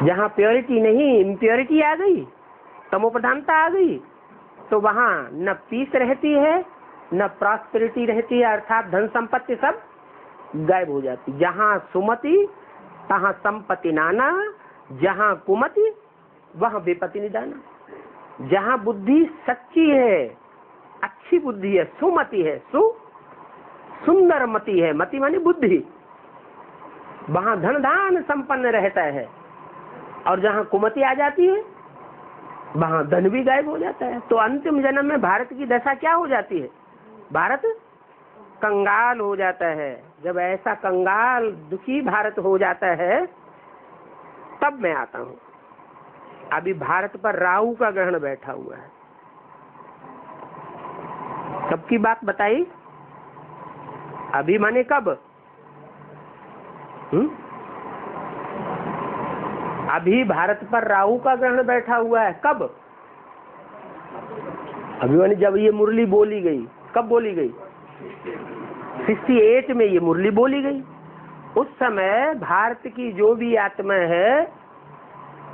[SPEAKER 1] जहाँ प्योरिटी नहीं, इम्प्योरिटी आ गई, तमो प्रधानता आ गई, तो वहाँ न पीस रहती है न प्रॉस्पेरिटी रहती है, अर्थात धन संपत्ति सब गायब हो जाती। जहाँ सुमति तहाँ संपत्ति नाना, जहाँ कुमति वहाँ विपत्ति निदाना। जहाँ बुद्धि सच्ची है, अच्छी बुद्धि है, सुमति है, सुंदर मति है, मति मानी बुद्धि, वहाँ धन धान संपन्न रहता है। और जहाँ कुमति आ जाती है वहाँ धन भी गायब हो जाता है। तो अंतिम जन्म में भारत की दशा क्या हो जाती है? भारत कंगाल हो जाता है। जब ऐसा कंगाल दुखी भारत हो जाता है, तब मैं आता हूँ। अभी भारत पर राहु का ग्रहण बैठा हुआ है। कब की बात बताई? अभी माने कब? अभी भारत पर राहु का ग्रहण बैठा हुआ है। कब? अभी माने जब ये मुरली बोली गई। कब बोली गई? 68 में ये मुरली बोली गई। उस समय भारत की जो भी आत्मा है,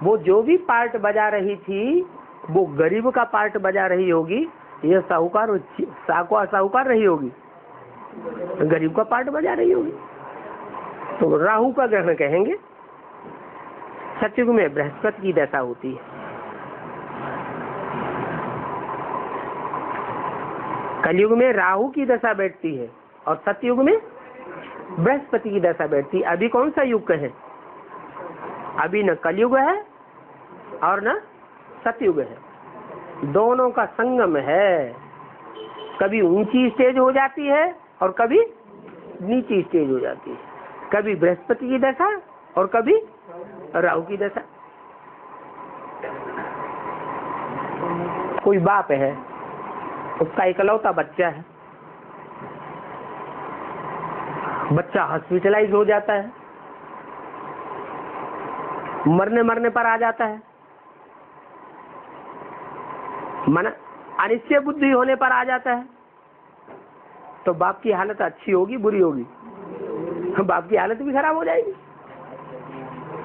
[SPEAKER 1] वो जो भी पार्ट बजा रही थी, वो गरीब का पार्ट बजा रही होगी, ये साहूकार रही होगी, गरीब का पार्ट बजा रही होगी। तो राहु का ग्रहण कहेंगे। सतयुग में बृहस्पति की दशा होती है। कलयुग में राहु की दशा बैठती है और सतयुग में बृहस्पति की दशा बैठती है। अभी कौन सा युग है? अभी न कलयुग है और न सतयुग है, दोनों का संगम है। कभी ऊंची स्टेज हो जाती है और कभी नीची स्टेज हो जाती है, कभी बृहस्पति की दशा और कभी राहु की दशा। कोई बाप है, उसका इकलौता बच्चा है, बच्चा हॉस्पिटलाइज हो जाता है, मरने पर आ जाता है, मन अनिश्चय बुद्धि होने पर आ जाता है, तो बाप की हालत अच्छी होगी बुरी होगी? बाप की हालत भी खराब हो जाएगी।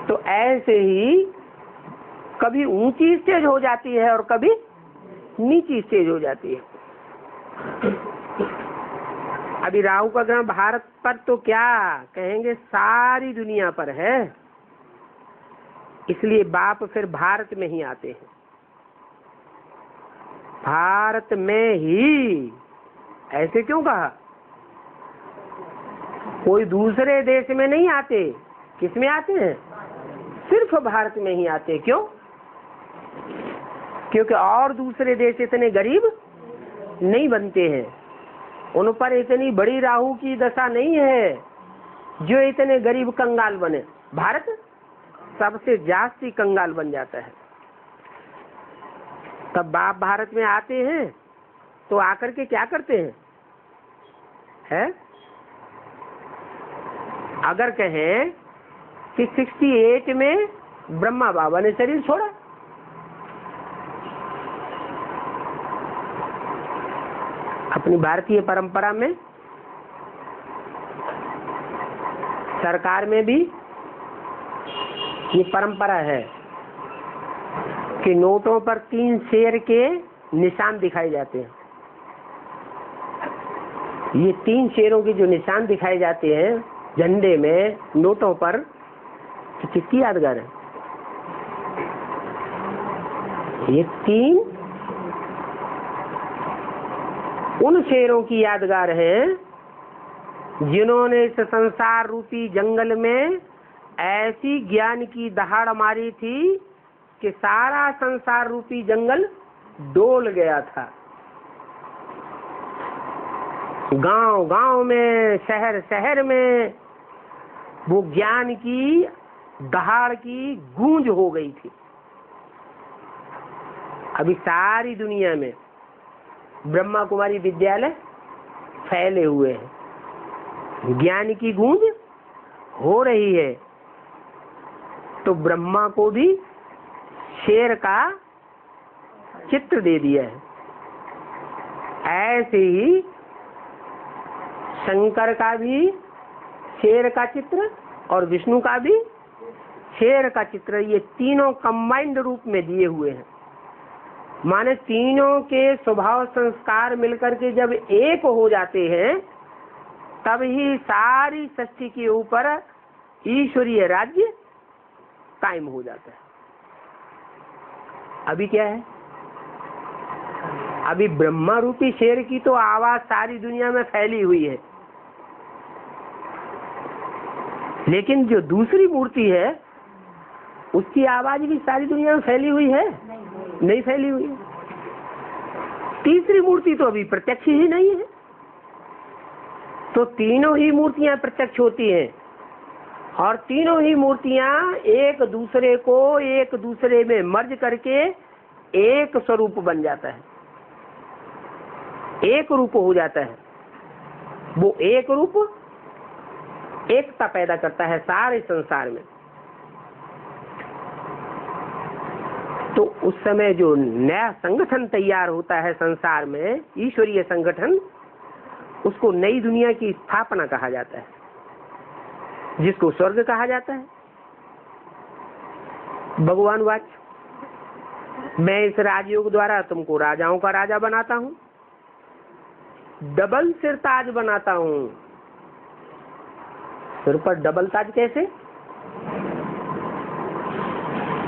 [SPEAKER 1] तो ऐसे ही कभी ऊंची स्टेज हो जाती है और कभी नीची स्टेज हो जाती है। अभी राहु का ग्रहण भारत पर तो क्या कहेंगे, सारी दुनिया पर है, इसलिए बाप फिर भारत में ही आते हैं, भारत में ही। ऐसे क्यों कहा? कोई दूसरे देश में नहीं आते, किस में आते हैं? सिर्फ भारत में ही आते। क्यों? क्योंकि और दूसरे देश इतने गरीब नहीं बनते हैं, उन पर इतनी बड़ी राहु की दशा नहीं है जो इतने गरीब कंगाल बने। भारत सबसे जास्ती कंगाल बन जाता है। तब बाप भारत में आते हैं तो आकर के क्या करते हैं? अगर कहें कि 68 में ब्रह्मा बाबा ने शरीर छोड़ा, अपनी भारतीय परंपरा में, सरकार में भी ये परंपरा है कि नोटों पर 3 शेर के निशान दिखाए जाते हैं। ये 3 शेरों के जो निशान दिखाए जाते हैं झंडे में, नोटों पर, तो किसकी यादगार है? ये 3 उन शेरों की यादगार है जिन्होंने इस संसार रूपी जंगल में ऐसी ज्ञान की दहाड़ मारी थी कि सारा संसार रूपी जंगल डोल गया था। गांव गांव में, शहर शहर में वो ज्ञान की दहाड़ की गूंज हो गई थी। अभी सारी दुनिया में ब्रह्मा कुमारी विद्यालय फैले हुए हैं, ज्ञान की गूंज हो रही है। तो ब्रह्मा को भी शेर का चित्र दे दिया है। ऐसे ही शंकर का भी शेर का चित्र और विष्णु का भी शेर का चित्र, ये तीनों कंबाइंड रूप में दिए हुए हैं। माने तीनों के स्वभाव संस्कार मिलकर के जब एक हो जाते हैं तब ही सारी सृष्टि के ऊपर ईश्वरीय राज्य कायम हो जाता है। अभी क्या है? अभी ब्रह्मा रूपी शेर की तो आवाज सारी दुनिया में फैली हुई है, लेकिन जो दूसरी मूर्ति है उसकी आवाज भी सारी दुनिया में फैली हुई है? नहीं फैली हुई है। तीसरी मूर्ति तो अभी प्रत्यक्ष ही नहीं है। तो तीनों ही मूर्तियां प्रत्यक्ष होती हैं और तीनों ही मूर्तियां एक दूसरे में मर्ज करके एक स्वरूप बन जाता है, एक रूप हो जाता है। वो एक रूप एकता पैदा करता है सारे संसार में। तो उस समय जो नया संगठन तैयार होता है संसार में, ईश्वरीय संगठन, उसको नई दुनिया की स्थापना कहा जाता है, जिसको स्वर्ग कहा जाता है। भगवान वाच, मैं इस राजयोग द्वारा तुमको राजाओं का राजा बनाता हूँ, डबल सिर ताज बनाता हूँ। सिर पर डबल ताज कैसे?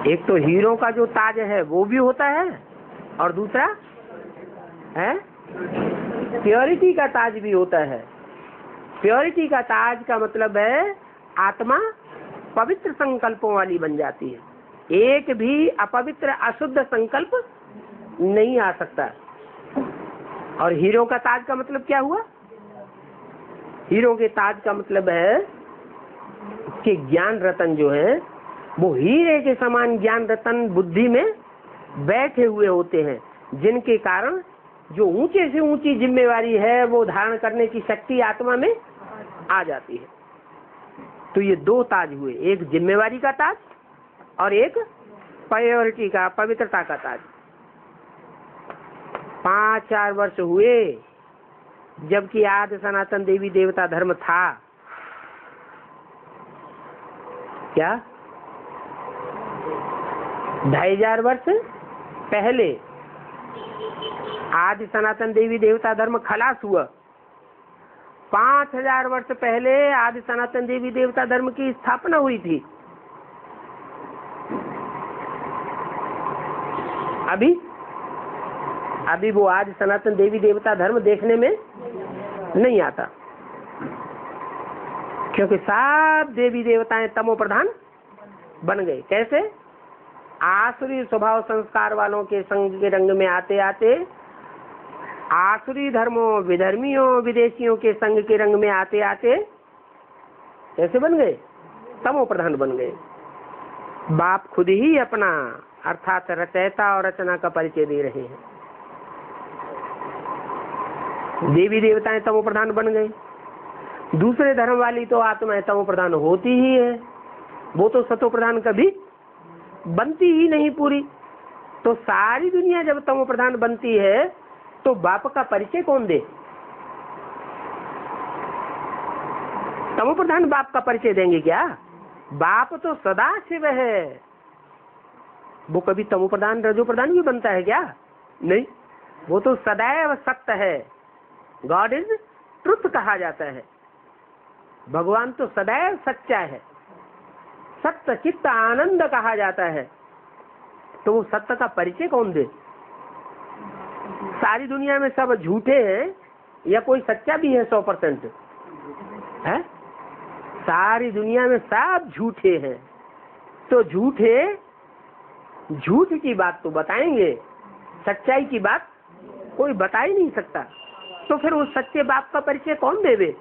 [SPEAKER 1] एक तो हीरो का जो ताज है वो भी होता है और दूसरा है प्योरिटी का ताज भी होता है। प्योरिटी का ताज का मतलब है आत्मा पवित्र संकल्पों वाली बन जाती है, एक भी अपवित्र अशुद्ध संकल्प नहीं आ सकता। और हीरो का ताज का मतलब क्या हुआ? हीरो के ताज का मतलब है कि ज्ञान रतन जो है वो हीरे के समान ज्ञान रतन बुद्धि में बैठे हुए होते हैं, जिनके कारण जो ऊंचे से ऊंची जिम्मेवारी है वो धारण करने की शक्ति आत्मा में आ जाती है। तो ये दो ताज हुए, एक जिम्मेवारी का ताज और एक प्योरिटी का, पवित्रता का ताज। 5-4 वर्ष हुए जबकि आदि सनातन देवी देवता धर्म था। क्या 2500 वर्ष पहले आदि सनातन देवी देवता धर्म खलास हुआ। 5000 वर्ष पहले आदि सनातन देवी देवता धर्म की स्थापना हुई थी। अभी वो आदि सनातन देवी देवता धर्म देखने में नहीं आता, क्योंकि सब देवी देवताएं तमो प्रधान बन गए। कैसे? आसुरी स्वभाव संस्कार वालों के संग के रंग में आते आते, आसुरी धर्मों, विधर्मियों, विदेशियों के संग के रंग में आते आते कैसे बन गए? तमो प्रधान बन गए। बाप खुद ही अपना अर्थात रचयिता और रचना का परिचय दे रहे हैं। देवी देवताएं तमो प्रधान बन गए। दूसरे धर्म वाली तो आत्माएं तमो प्रधान होती ही है, वो तो सतो प्रधान कभी बनती ही नहीं पूरी। तो सारी दुनिया जब तमो प्रधान बनती है तो बाप का परिचय कौन दे? तमो प्रधान बाप का परिचय देंगे क्या? बाप तो सदा शिव है, वो कभी तमो प्रधान रजो प्रधान भी बनता है क्या? नहीं, वो तो सदैव सत्य है। गॉड इज ट्रुथ कहा जाता है। भगवान तो सदैव सच्चा है, सत्य चित्त आनंद कहा जाता है। तो वो सत्य का परिचय कौन दे? सारी दुनिया में सब झूठे हैं या कोई सच्चा भी है 100% है? सारी दुनिया में सब झूठे हैं। तो झूठे झूठ की बात तो बताएंगे, सच्चाई की बात कोई बता ही नहीं सकता। तो फिर उस सच्चे बाप का परिचय कौन देवे?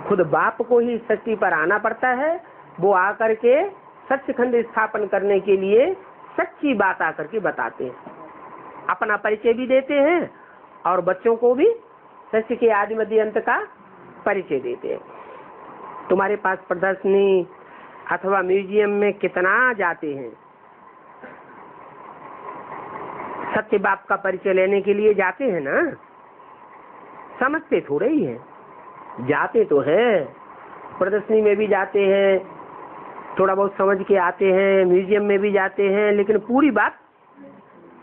[SPEAKER 1] खुद बाप को ही सच्ची पर आना पड़ता है। वो आकर के सच्चखंड स्थापन करने के लिए सच्ची बात आकर के बताते हैं, अपना परिचय भी देते हैं और बच्चों को भी सत्य के आदि मध्य अंत का परिचय देते हैं। तुम्हारे पास प्रदर्शनी अथवा म्यूजियम में कितना जाते हैं, सत्य बाप का परिचय लेने के लिए जाते हैं ना, समझते थोड़े ही हैं, जाते तो है। प्रदर्शनी में भी जाते हैं, थोड़ा बहुत समझ के आते हैं, म्यूजियम में भी जाते हैं, लेकिन पूरी बात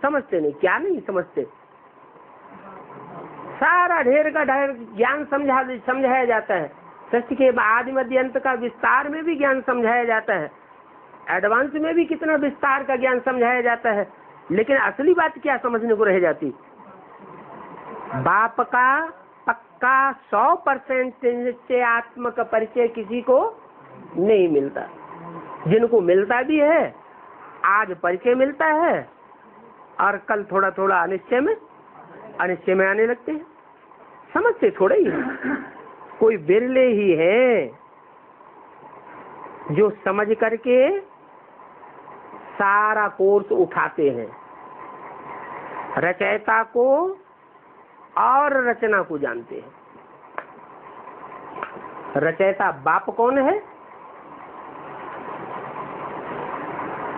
[SPEAKER 1] समझते नहीं। क्या नहीं समझते? सारा ढेर का ढेर ज्ञान समझाया जाता है। सृष्टि के आदि मध्य अंत का विस्तार में भी ज्ञान समझाया जाता है, एडवांस में भी कितना विस्तार का ज्ञान समझाया जाता है, लेकिन असली बात क्या समझने को रह जाती? बाप का पक्का 100% निश्चय आत्मा का परिचय किसी को नहीं मिलता। जिनको मिलता भी है, आज परिचय मिलता है और कल थोड़ा थोड़ा अनिश्चय में आने लगते हैं। समझते थोड़े ही हैं। कोई बिरले ही है जो समझ करके सारा कोर्स उठाते हैं, रचयिता को और रचना को जानते हैं। रचयिता बाप कौन है,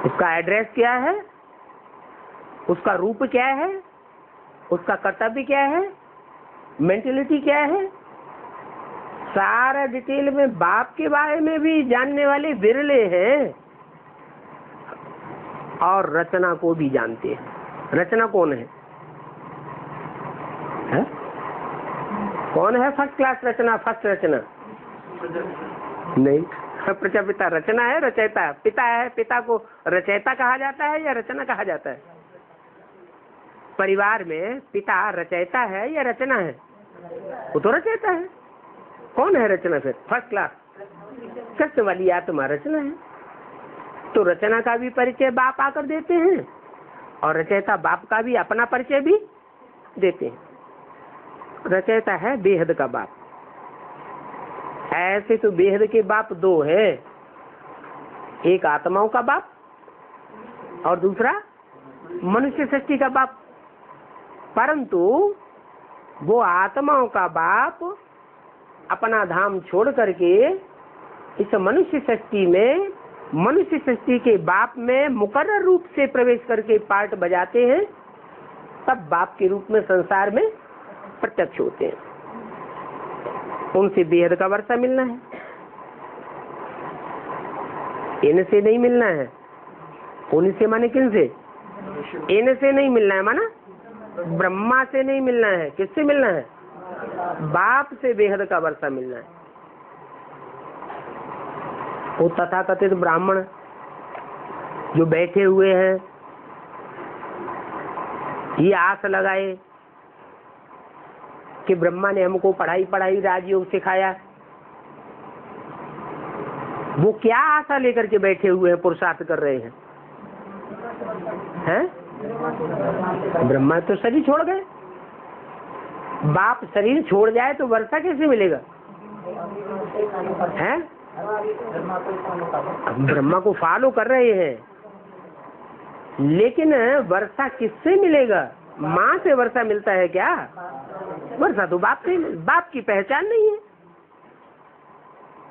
[SPEAKER 1] उसका एड्रेस क्या है, उसका रूप क्या है, उसका कर्तव्य क्या है, मेंटलिटी क्या है, सारा डिटेल में बाप के बारे में भी जानने वाले विरले हैं और रचना को भी जानते हैं। रचना कौन है? कौन है फर्स्ट क्लास रचना? फर्स्ट रचना नहीं, प्रजापिता रचना है, रचयिता पिता है। पिता को रचयिता कहा जाता है या रचना कहा जाता है? परिवार में पिता रचयिता है या रचना है? वो तो रचयिता है। कौन है रचना? फिर फर्स्ट क्लास कृष्ण वाली आत्मा रचना है। तो रचना का भी परिचय बाप आकर देते हैं और रचयिता बाप का भी अपना परिचय भी देते हैं। रचयिता है बेहद का बाप। ऐसे तो बेहद के बाप दो है, एक आत्माओं का बाप और दूसरा मनुष्य सृष्टि का बाप। परंतु वो आत्माओं का बाप अपना धाम छोड़ करके इस मनुष्य सृष्टि में, मनुष्य सृष्टि के बाप में मुकर्रर रूप से प्रवेश करके पार्ट बजाते हैं, तब बाप के रूप में संसार में प्रत्यक्ष होते हैं। उनसे बेहद का वर्षा मिलना है, इनसे नहीं मिलना है। उनसे माने किनसे? इनसे नहीं मिलना है, माना ब्रह्मा से नहीं मिलना है। किससे मिलना है? बाप से बेहद का वर्षा मिलना है। वो तथाकथित ब्राह्मण जो बैठे हुए हैं, ये आस लगाए कि ब्रह्मा ने हमको पढ़ाई राजयोग सिखाया। वो क्या आशा लेकर के बैठे हुए हैं, पुरुषार्थ कर रहे हैं? ब्रह्मा तो शरीर छोड़ गए। बाप शरीर छोड़ जाए तो वर्षा कैसे मिलेगा? हैं? ब्रह्मा को फॉलो कर रहे हैं, लेकिन वर्षा किससे मिलेगा? माँ से वर्षा मिलता है क्या? वर्षा तो बाप से। बाप की पहचान नहीं है,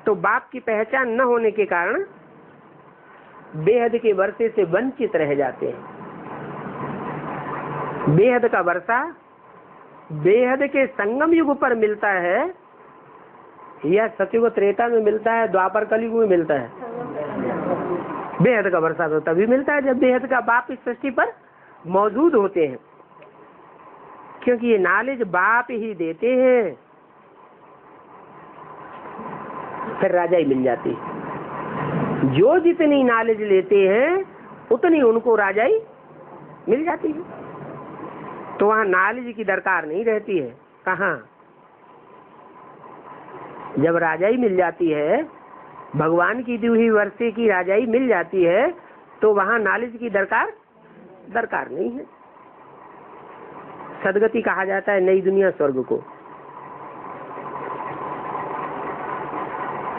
[SPEAKER 1] तो बाप की पहचान न होने के कारण बेहद के वर्षे से वंचित रह जाते हैं। बेहद का वर्षा बेहद के संगम युग पर मिलता है या सतयुग त्रेता में मिलता है, द्वापर कलयुग में मिलता है? बेहद का वर्षा तो तभी मिलता है जब बेहद का बाप इस सृष्टि पर मौजूद होते हैं, क्योंकि ये नॉलेज बाप ही देते हैं। फिर राजा ही मिल जाती है। जो जितनी नॉलेज लेते हैं उतनी उनको राजाई मिल जाती है। तो वहाँ नॉलेज की दरकार नहीं रहती है। कहाँ? जब राजाई मिल जाती है, भगवान की दी हुई वर्षे की राजाई मिल जाती है, तो वहाँ नॉलेज की दरकार नहीं है। सदगति कहा जाता है नई दुनिया स्वर्ग को,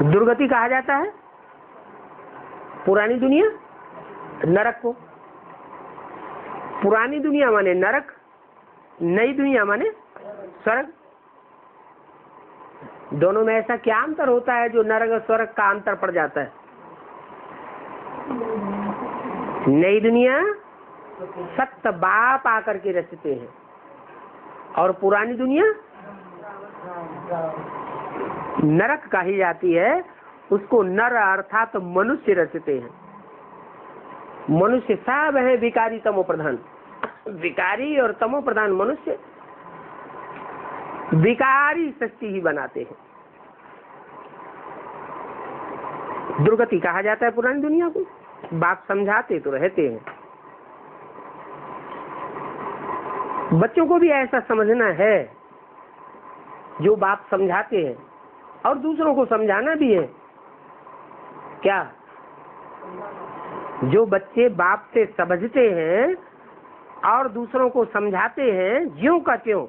[SPEAKER 1] दुर्गति कहा जाता है पुरानी दुनिया नरक को। पुरानी दुनिया माने नरक, नई दुनिया माने स्वर्ग। दोनों में ऐसा क्या अंतर होता है जो नरक और स्वर्ग का अंतर पड़ जाता है? नई दुनिया सत्य बाप आकर के रचते हैं और पुरानी दुनिया नरक कही जाती है, उसको नर अर्थात मनुष्य रचते हैं। मनुष्य सब है विकारी तमो प्रधान, विकारी और तमो प्रधान मनुष्य विकारी सृष्टि ही बनाते हैं। दुर्गति कहा जाता है पुरानी दुनिया को। बाप समझाते तो रहते हैं, बच्चों को भी ऐसा समझना है जो बाप समझाते हैं, और दूसरों को समझाना भी है। क्या? जो बच्चे बाप से समझते हैं और दूसरों को समझाते हैं ज्यों का त्यों,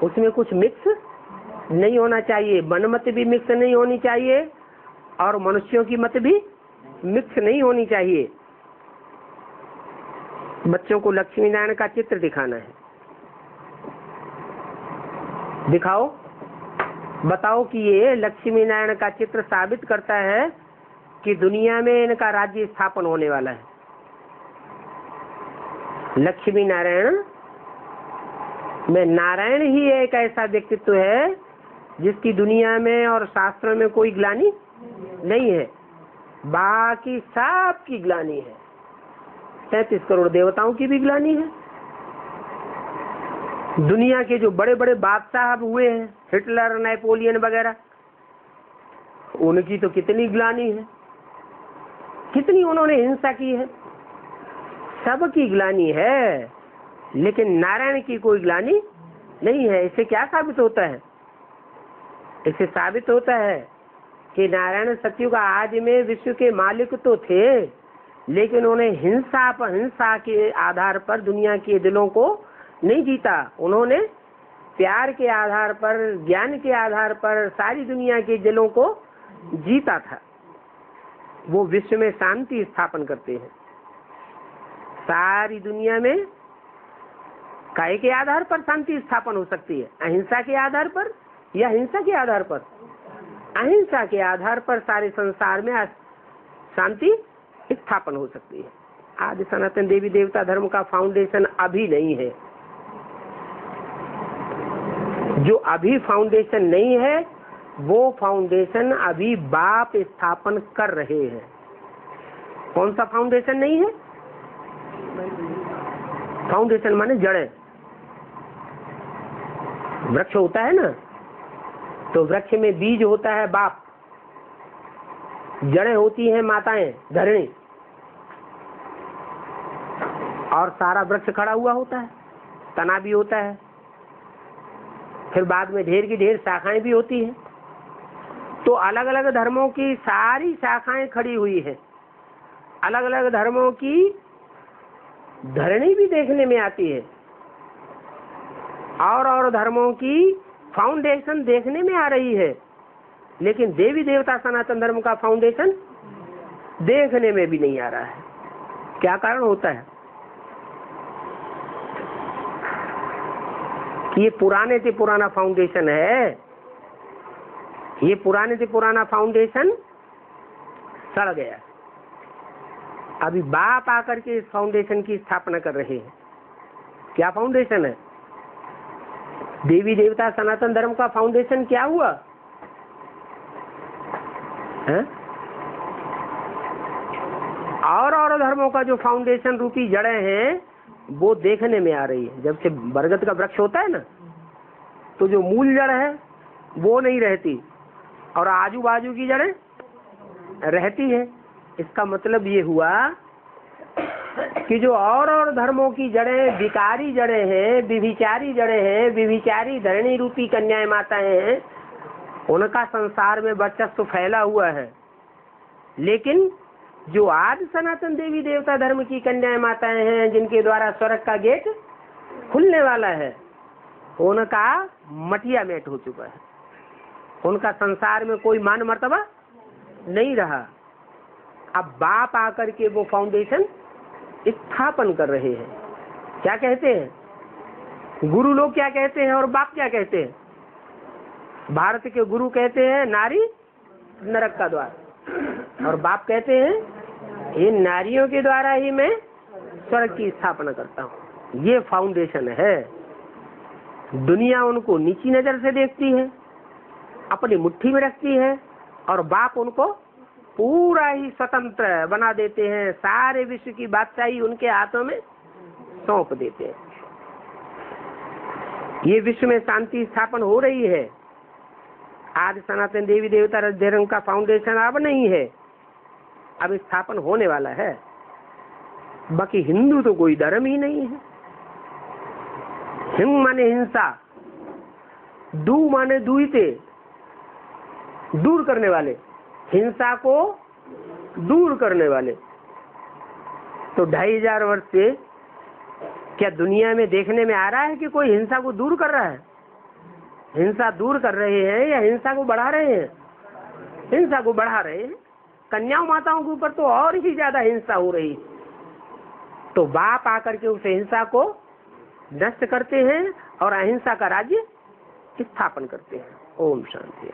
[SPEAKER 1] उसमें कुछ मिक्स नहीं होना चाहिए। मनमत भी मिक्स नहीं होनी चाहिए और मनुष्यों की मत भी मिक्स नहीं होनी चाहिए। बच्चों को लक्ष्मी नारायण का चित्र दिखाना है, दिखाओ, बताओ कि ये लक्ष्मी नारायण का चित्र साबित करता है कि दुनिया में इनका राज्य स्थापन होने वाला है। लक्ष्मी नारायण में नारायण ही एक ऐसा व्यक्तित्व है जिसकी दुनिया में और शास्त्रों में कोई ग्लानि नहीं है, बाकी सब की ग्लानि है। 33 करोड़ देवताओं की भी ग्लानि है। दुनिया के जो बड़े बड़े बादशाह हुए हैं, हिटलर, नेपोलियन वगैरह, उनकी तो कितनी ग्लानि है, कितनी उन्होंने हिंसा की है। सबकी ग्लानि है, लेकिन नारायण की कोई ग्लानि नहीं है। इससे क्या साबित होता है? इससे साबित होता है कि नारायण सतयुग आदि में विश्व के मालिक तो थे, लेकिन उन्हें हिंसा के आधार पर दुनिया के दिलों को नहीं जीता। उन्होंने प्यार के आधार पर, ज्ञान के आधार पर सारी दुनिया के दिलों को जीता था। वो विश्व में शांति स्थापन करते हैं। सारी दुनिया में काय के आधार पर शांति स्थापन हो सकती है? अहिंसा के आधार पर या हिंसा के आधार पर? अहिंसा के आधार पर सारे संसार में शांति स्थापन हो सकती है। आज सनातन देवी देवता धर्म का फाउंडेशन अभी नहीं है। जो अभी फाउंडेशन नहीं है, वो फाउंडेशन अभी बाप स्थापन कर रहे हैं। कौन सा फाउंडेशन नहीं है? फाउंडेशन माने जड़ें। वृक्ष होता है ना, तो वृक्ष में बीज होता है बाप, जड़ें होती हैं माताएं धरणी, और सारा वृक्ष खड़ा हुआ होता है, तना भी होता है, फिर बाद में ढेर की ढेर शाखाएं भी होती हैं। तो अलग अलग धर्मों की सारी शाखाएं खड़ी हुई है। अलग अलग धर्मों की धरणी भी देखने में आती है, और धर्मों की फाउंडेशन देखने में आ रही है, लेकिन देवी देवता सनातन धर्म का फाउंडेशन देखने में भी नहीं आ रहा है। क्या कारण होता है? कि ये पुराने से पुराना फाउंडेशन है। ये पुराने से पुराना फाउंडेशन सड़ गया। अभी बाप आकर के इस फाउंडेशन की स्थापना कर रहे हैं। क्या फाउंडेशन है? देवी देवता सनातन धर्म का फाउंडेशन क्या हुआ है? और धर्मों का जो फाउंडेशन रूपी जड़ें हैं वो देखने में आ रही है। जब से बरगद का वृक्ष होता है ना, तो जो मूल जड़ है वो नहीं रहती, और आजू बाजू की जड़ें रहती है। इसका मतलब ये हुआ कि जो और धर्मों की जड़ें विकारी जड़ें हैं, विभिचारी जड़ें हैं, विभिचारी धरणी रूपी कन्याएं माताएं हैं, उनका संसार में वर्चस्व फैला हुआ है। लेकिन जो आज सनातन देवी देवता धर्म की कन्याएं माताएं हैं, जिनके द्वारा स्वर्ग का गेट खुलने वाला है, उनका मटिया मेट हो चुका है। उनका संसार में कोई मान मर्तबा नहीं रहा। अब बाप आकर के वो फाउंडेशन स्थापन कर रहे हैं। क्या कहते हैं गुरु लोग? क्या कहते हैं और बाप क्या कहते हैं? भारत के गुरु कहते हैं नारी नरक का द्वार, और बाप कहते हैं इन नारियों के द्वारा ही मैं स्वर्ग की स्थापना करता हूँ। ये फाउंडेशन है। दुनिया उनको नीची नजर से देखती है, अपनी मुट्ठी में रखती है, और बाप उनको पूरा ही स्वतंत्र बना देते हैं। सारे विश्व की बादशाही उनके हाथों में सौंप देते हैं। ये विश्व में शांति स्थापन हो रही है। आज सनातन देवी देवता धर्म का फाउंडेशन अब नहीं है, अब स्थापन होने वाला है। बाकी हिंदू तो कोई धर्म ही नहीं है। हिंग माने हिंसा, दू माने दुईते, दूर करने वाले, हिंसा को दूर करने वाले। तो 2500 वर्ष से क्या दुनिया में देखने में आ रहा है कि कोई हिंसा को दूर कर रहा है? हिंसा दूर कर रहे हैं या हिंसा को बढ़ा रहे हैं? हिंसा को बढ़ा रहे हैं। कन्याओं माताओं के ऊपर तो और ही ज्यादा हिंसा हो रही। तो बाप आकर के उस हिंसा को नष्ट करते हैं और अहिंसा का राज्य स्थापन करते हैं। ओम शांति।